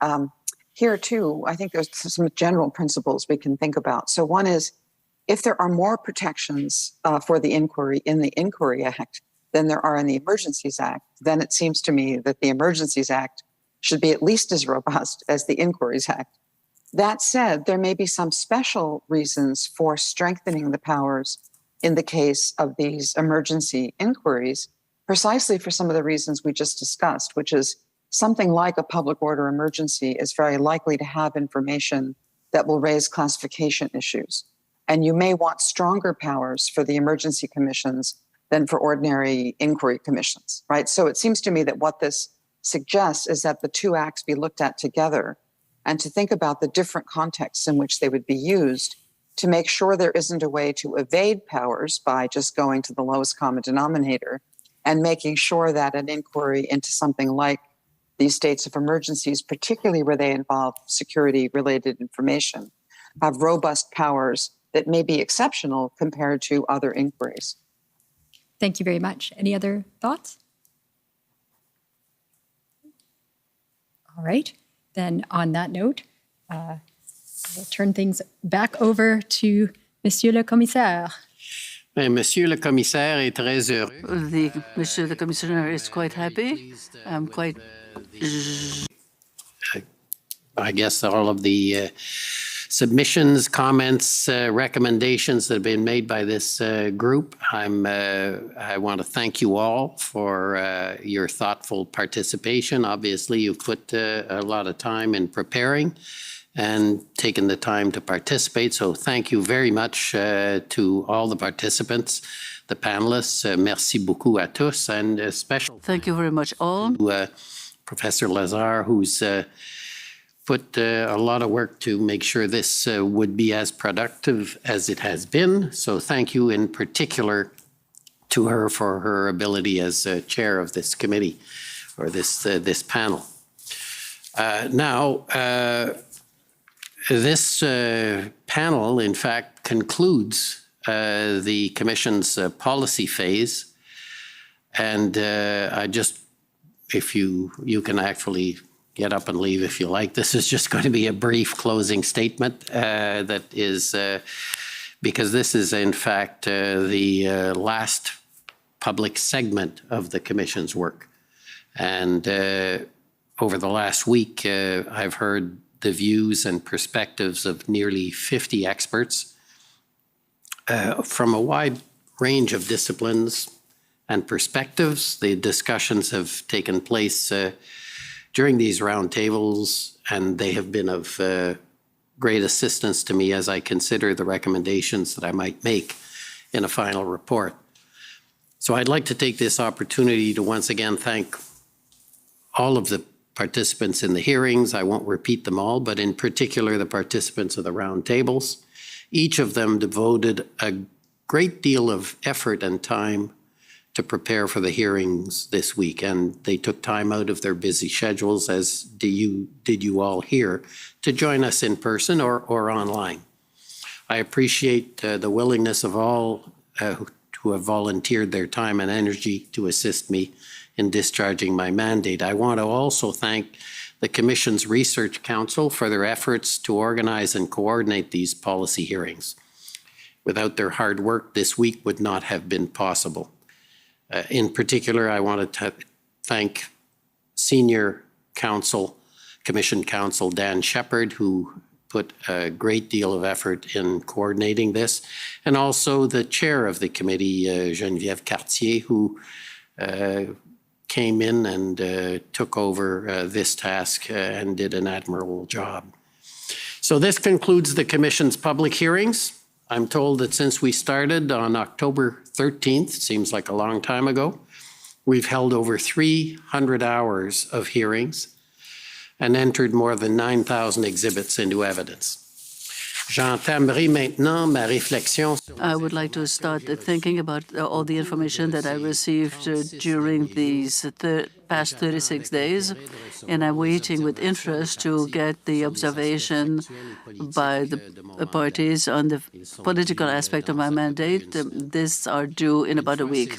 here too, I think there's some general principles we can think about. So one is, if there are more protections for the inquiry in the Inquiry Act than there are in the Emergencies Act, then it seems to me that the Emergencies Act should be at least as robust as the Inquiries Act. That said, there may be some special reasons for strengthening the powers in the case of these emergency inquiries, precisely for some of the reasons we just discussed, which is something like a public order emergency is very likely to have information that will raise classification issues. And you may want stronger powers for the emergency commissions than for ordinary inquiry commissions, right? So it seems to me that what this suggests is that the two acts be looked at together and to think about the different contexts in which they would be used to make sure there isn't a way to evade powers by just going to the lowest common denominator, and making sure that an inquiry into something like these states of emergencies, particularly where they involve security-related information, have robust powers that may be exceptional compared to other inquiries. Thank you very much. Any other thoughts? All right. Then on that note, we'll turn things back over to Monsieur le Commissaire. Monsieur le Commissaire est très heureux. Monsieur the Commissioner is quite happy. I'm quite... I guess all of the submissions, comments, recommendations that have been made by this group. I want to thank you all for your thoughtful participation. Obviously, you've put a lot of time in preparing and taken the time to participate. So thank you very much to all the participants, the panelists. Merci beaucoup à tous, and a special Thank you very much, all. to Professor Lazar, who's put a lot of work to make sure this would be as productive as it has been. So thank you in particular to her for her ability as chair of this committee or this panel. Now, this panel, in fact, concludes the Commission's policy phase. And I just, if you can actually get up and leave if you like. This is just going to be a brief closing statement that is, because this is in fact the last public segment of the Commission's work. And over the last week, I've heard the views and perspectives of nearly 50 experts from a wide range of disciplines and perspectives. The discussions have taken place during these roundtables, and they have been of great assistance to me as I consider the recommendations that I might make in a final report. So I'd like to take this opportunity to once again thank all of the participants in the hearings. I won't repeat them all, but in particular the participants of the roundtables. Each of them devoted a great deal of effort and time to prepare for the hearings this week, and they took time out of their busy schedules, as did you all here, to join us in person or online. I appreciate the willingness of all who have volunteered their time and energy to assist me in discharging my mandate. I want to also thank the Commission's Research Council for their efforts to organize and coordinate these policy hearings. Without their hard work, this week would not have been possible. In particular, I want to thank Senior Counsel, Commission Counsel Dan Shepard, who put a great deal of effort in coordinating this, and also the chair of the committee, Geneviève Cartier, who came in and took over this task and did an admirable job. So this concludes the Commission's public hearings. I'm told that since we started on October 13th, seems like a long time ago, we've held over 300 hours of hearings and entered more than 9,000 exhibits into evidence. J'entamerai maintenant ma réflexion. I would like to start thinking about all the information that I received during these past 36 days, and I'm waiting with interest to get the observation by the parties on the political aspect of my mandate. These are due in about a week.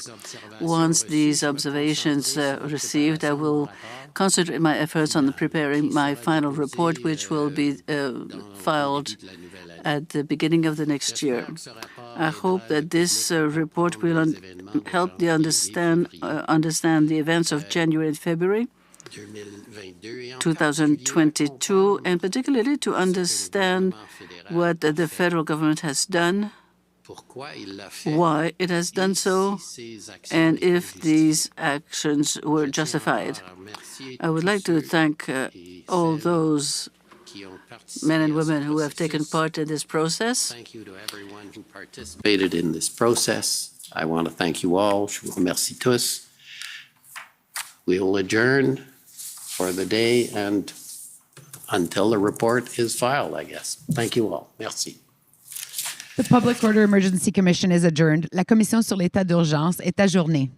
Once these observations received, I will concentrate my efforts on preparing my final report, which will be filed at the beginning of the next year. I hope that this report will help the understand the events of January and February 2022, and particularly to understand what the federal government has done, why it has done so, and if these actions were justified. I would like to thank all those men and women who have taken part in this process. Thank you to everyone who participated in this process. I want to thank you all. Je vous remercie tous. We will adjourn for the day and until the report is filed, I guess. Thank you all. Merci. The Public Order Emergency Commission is adjourned. La Commission sur l'état d'urgence est ajournée.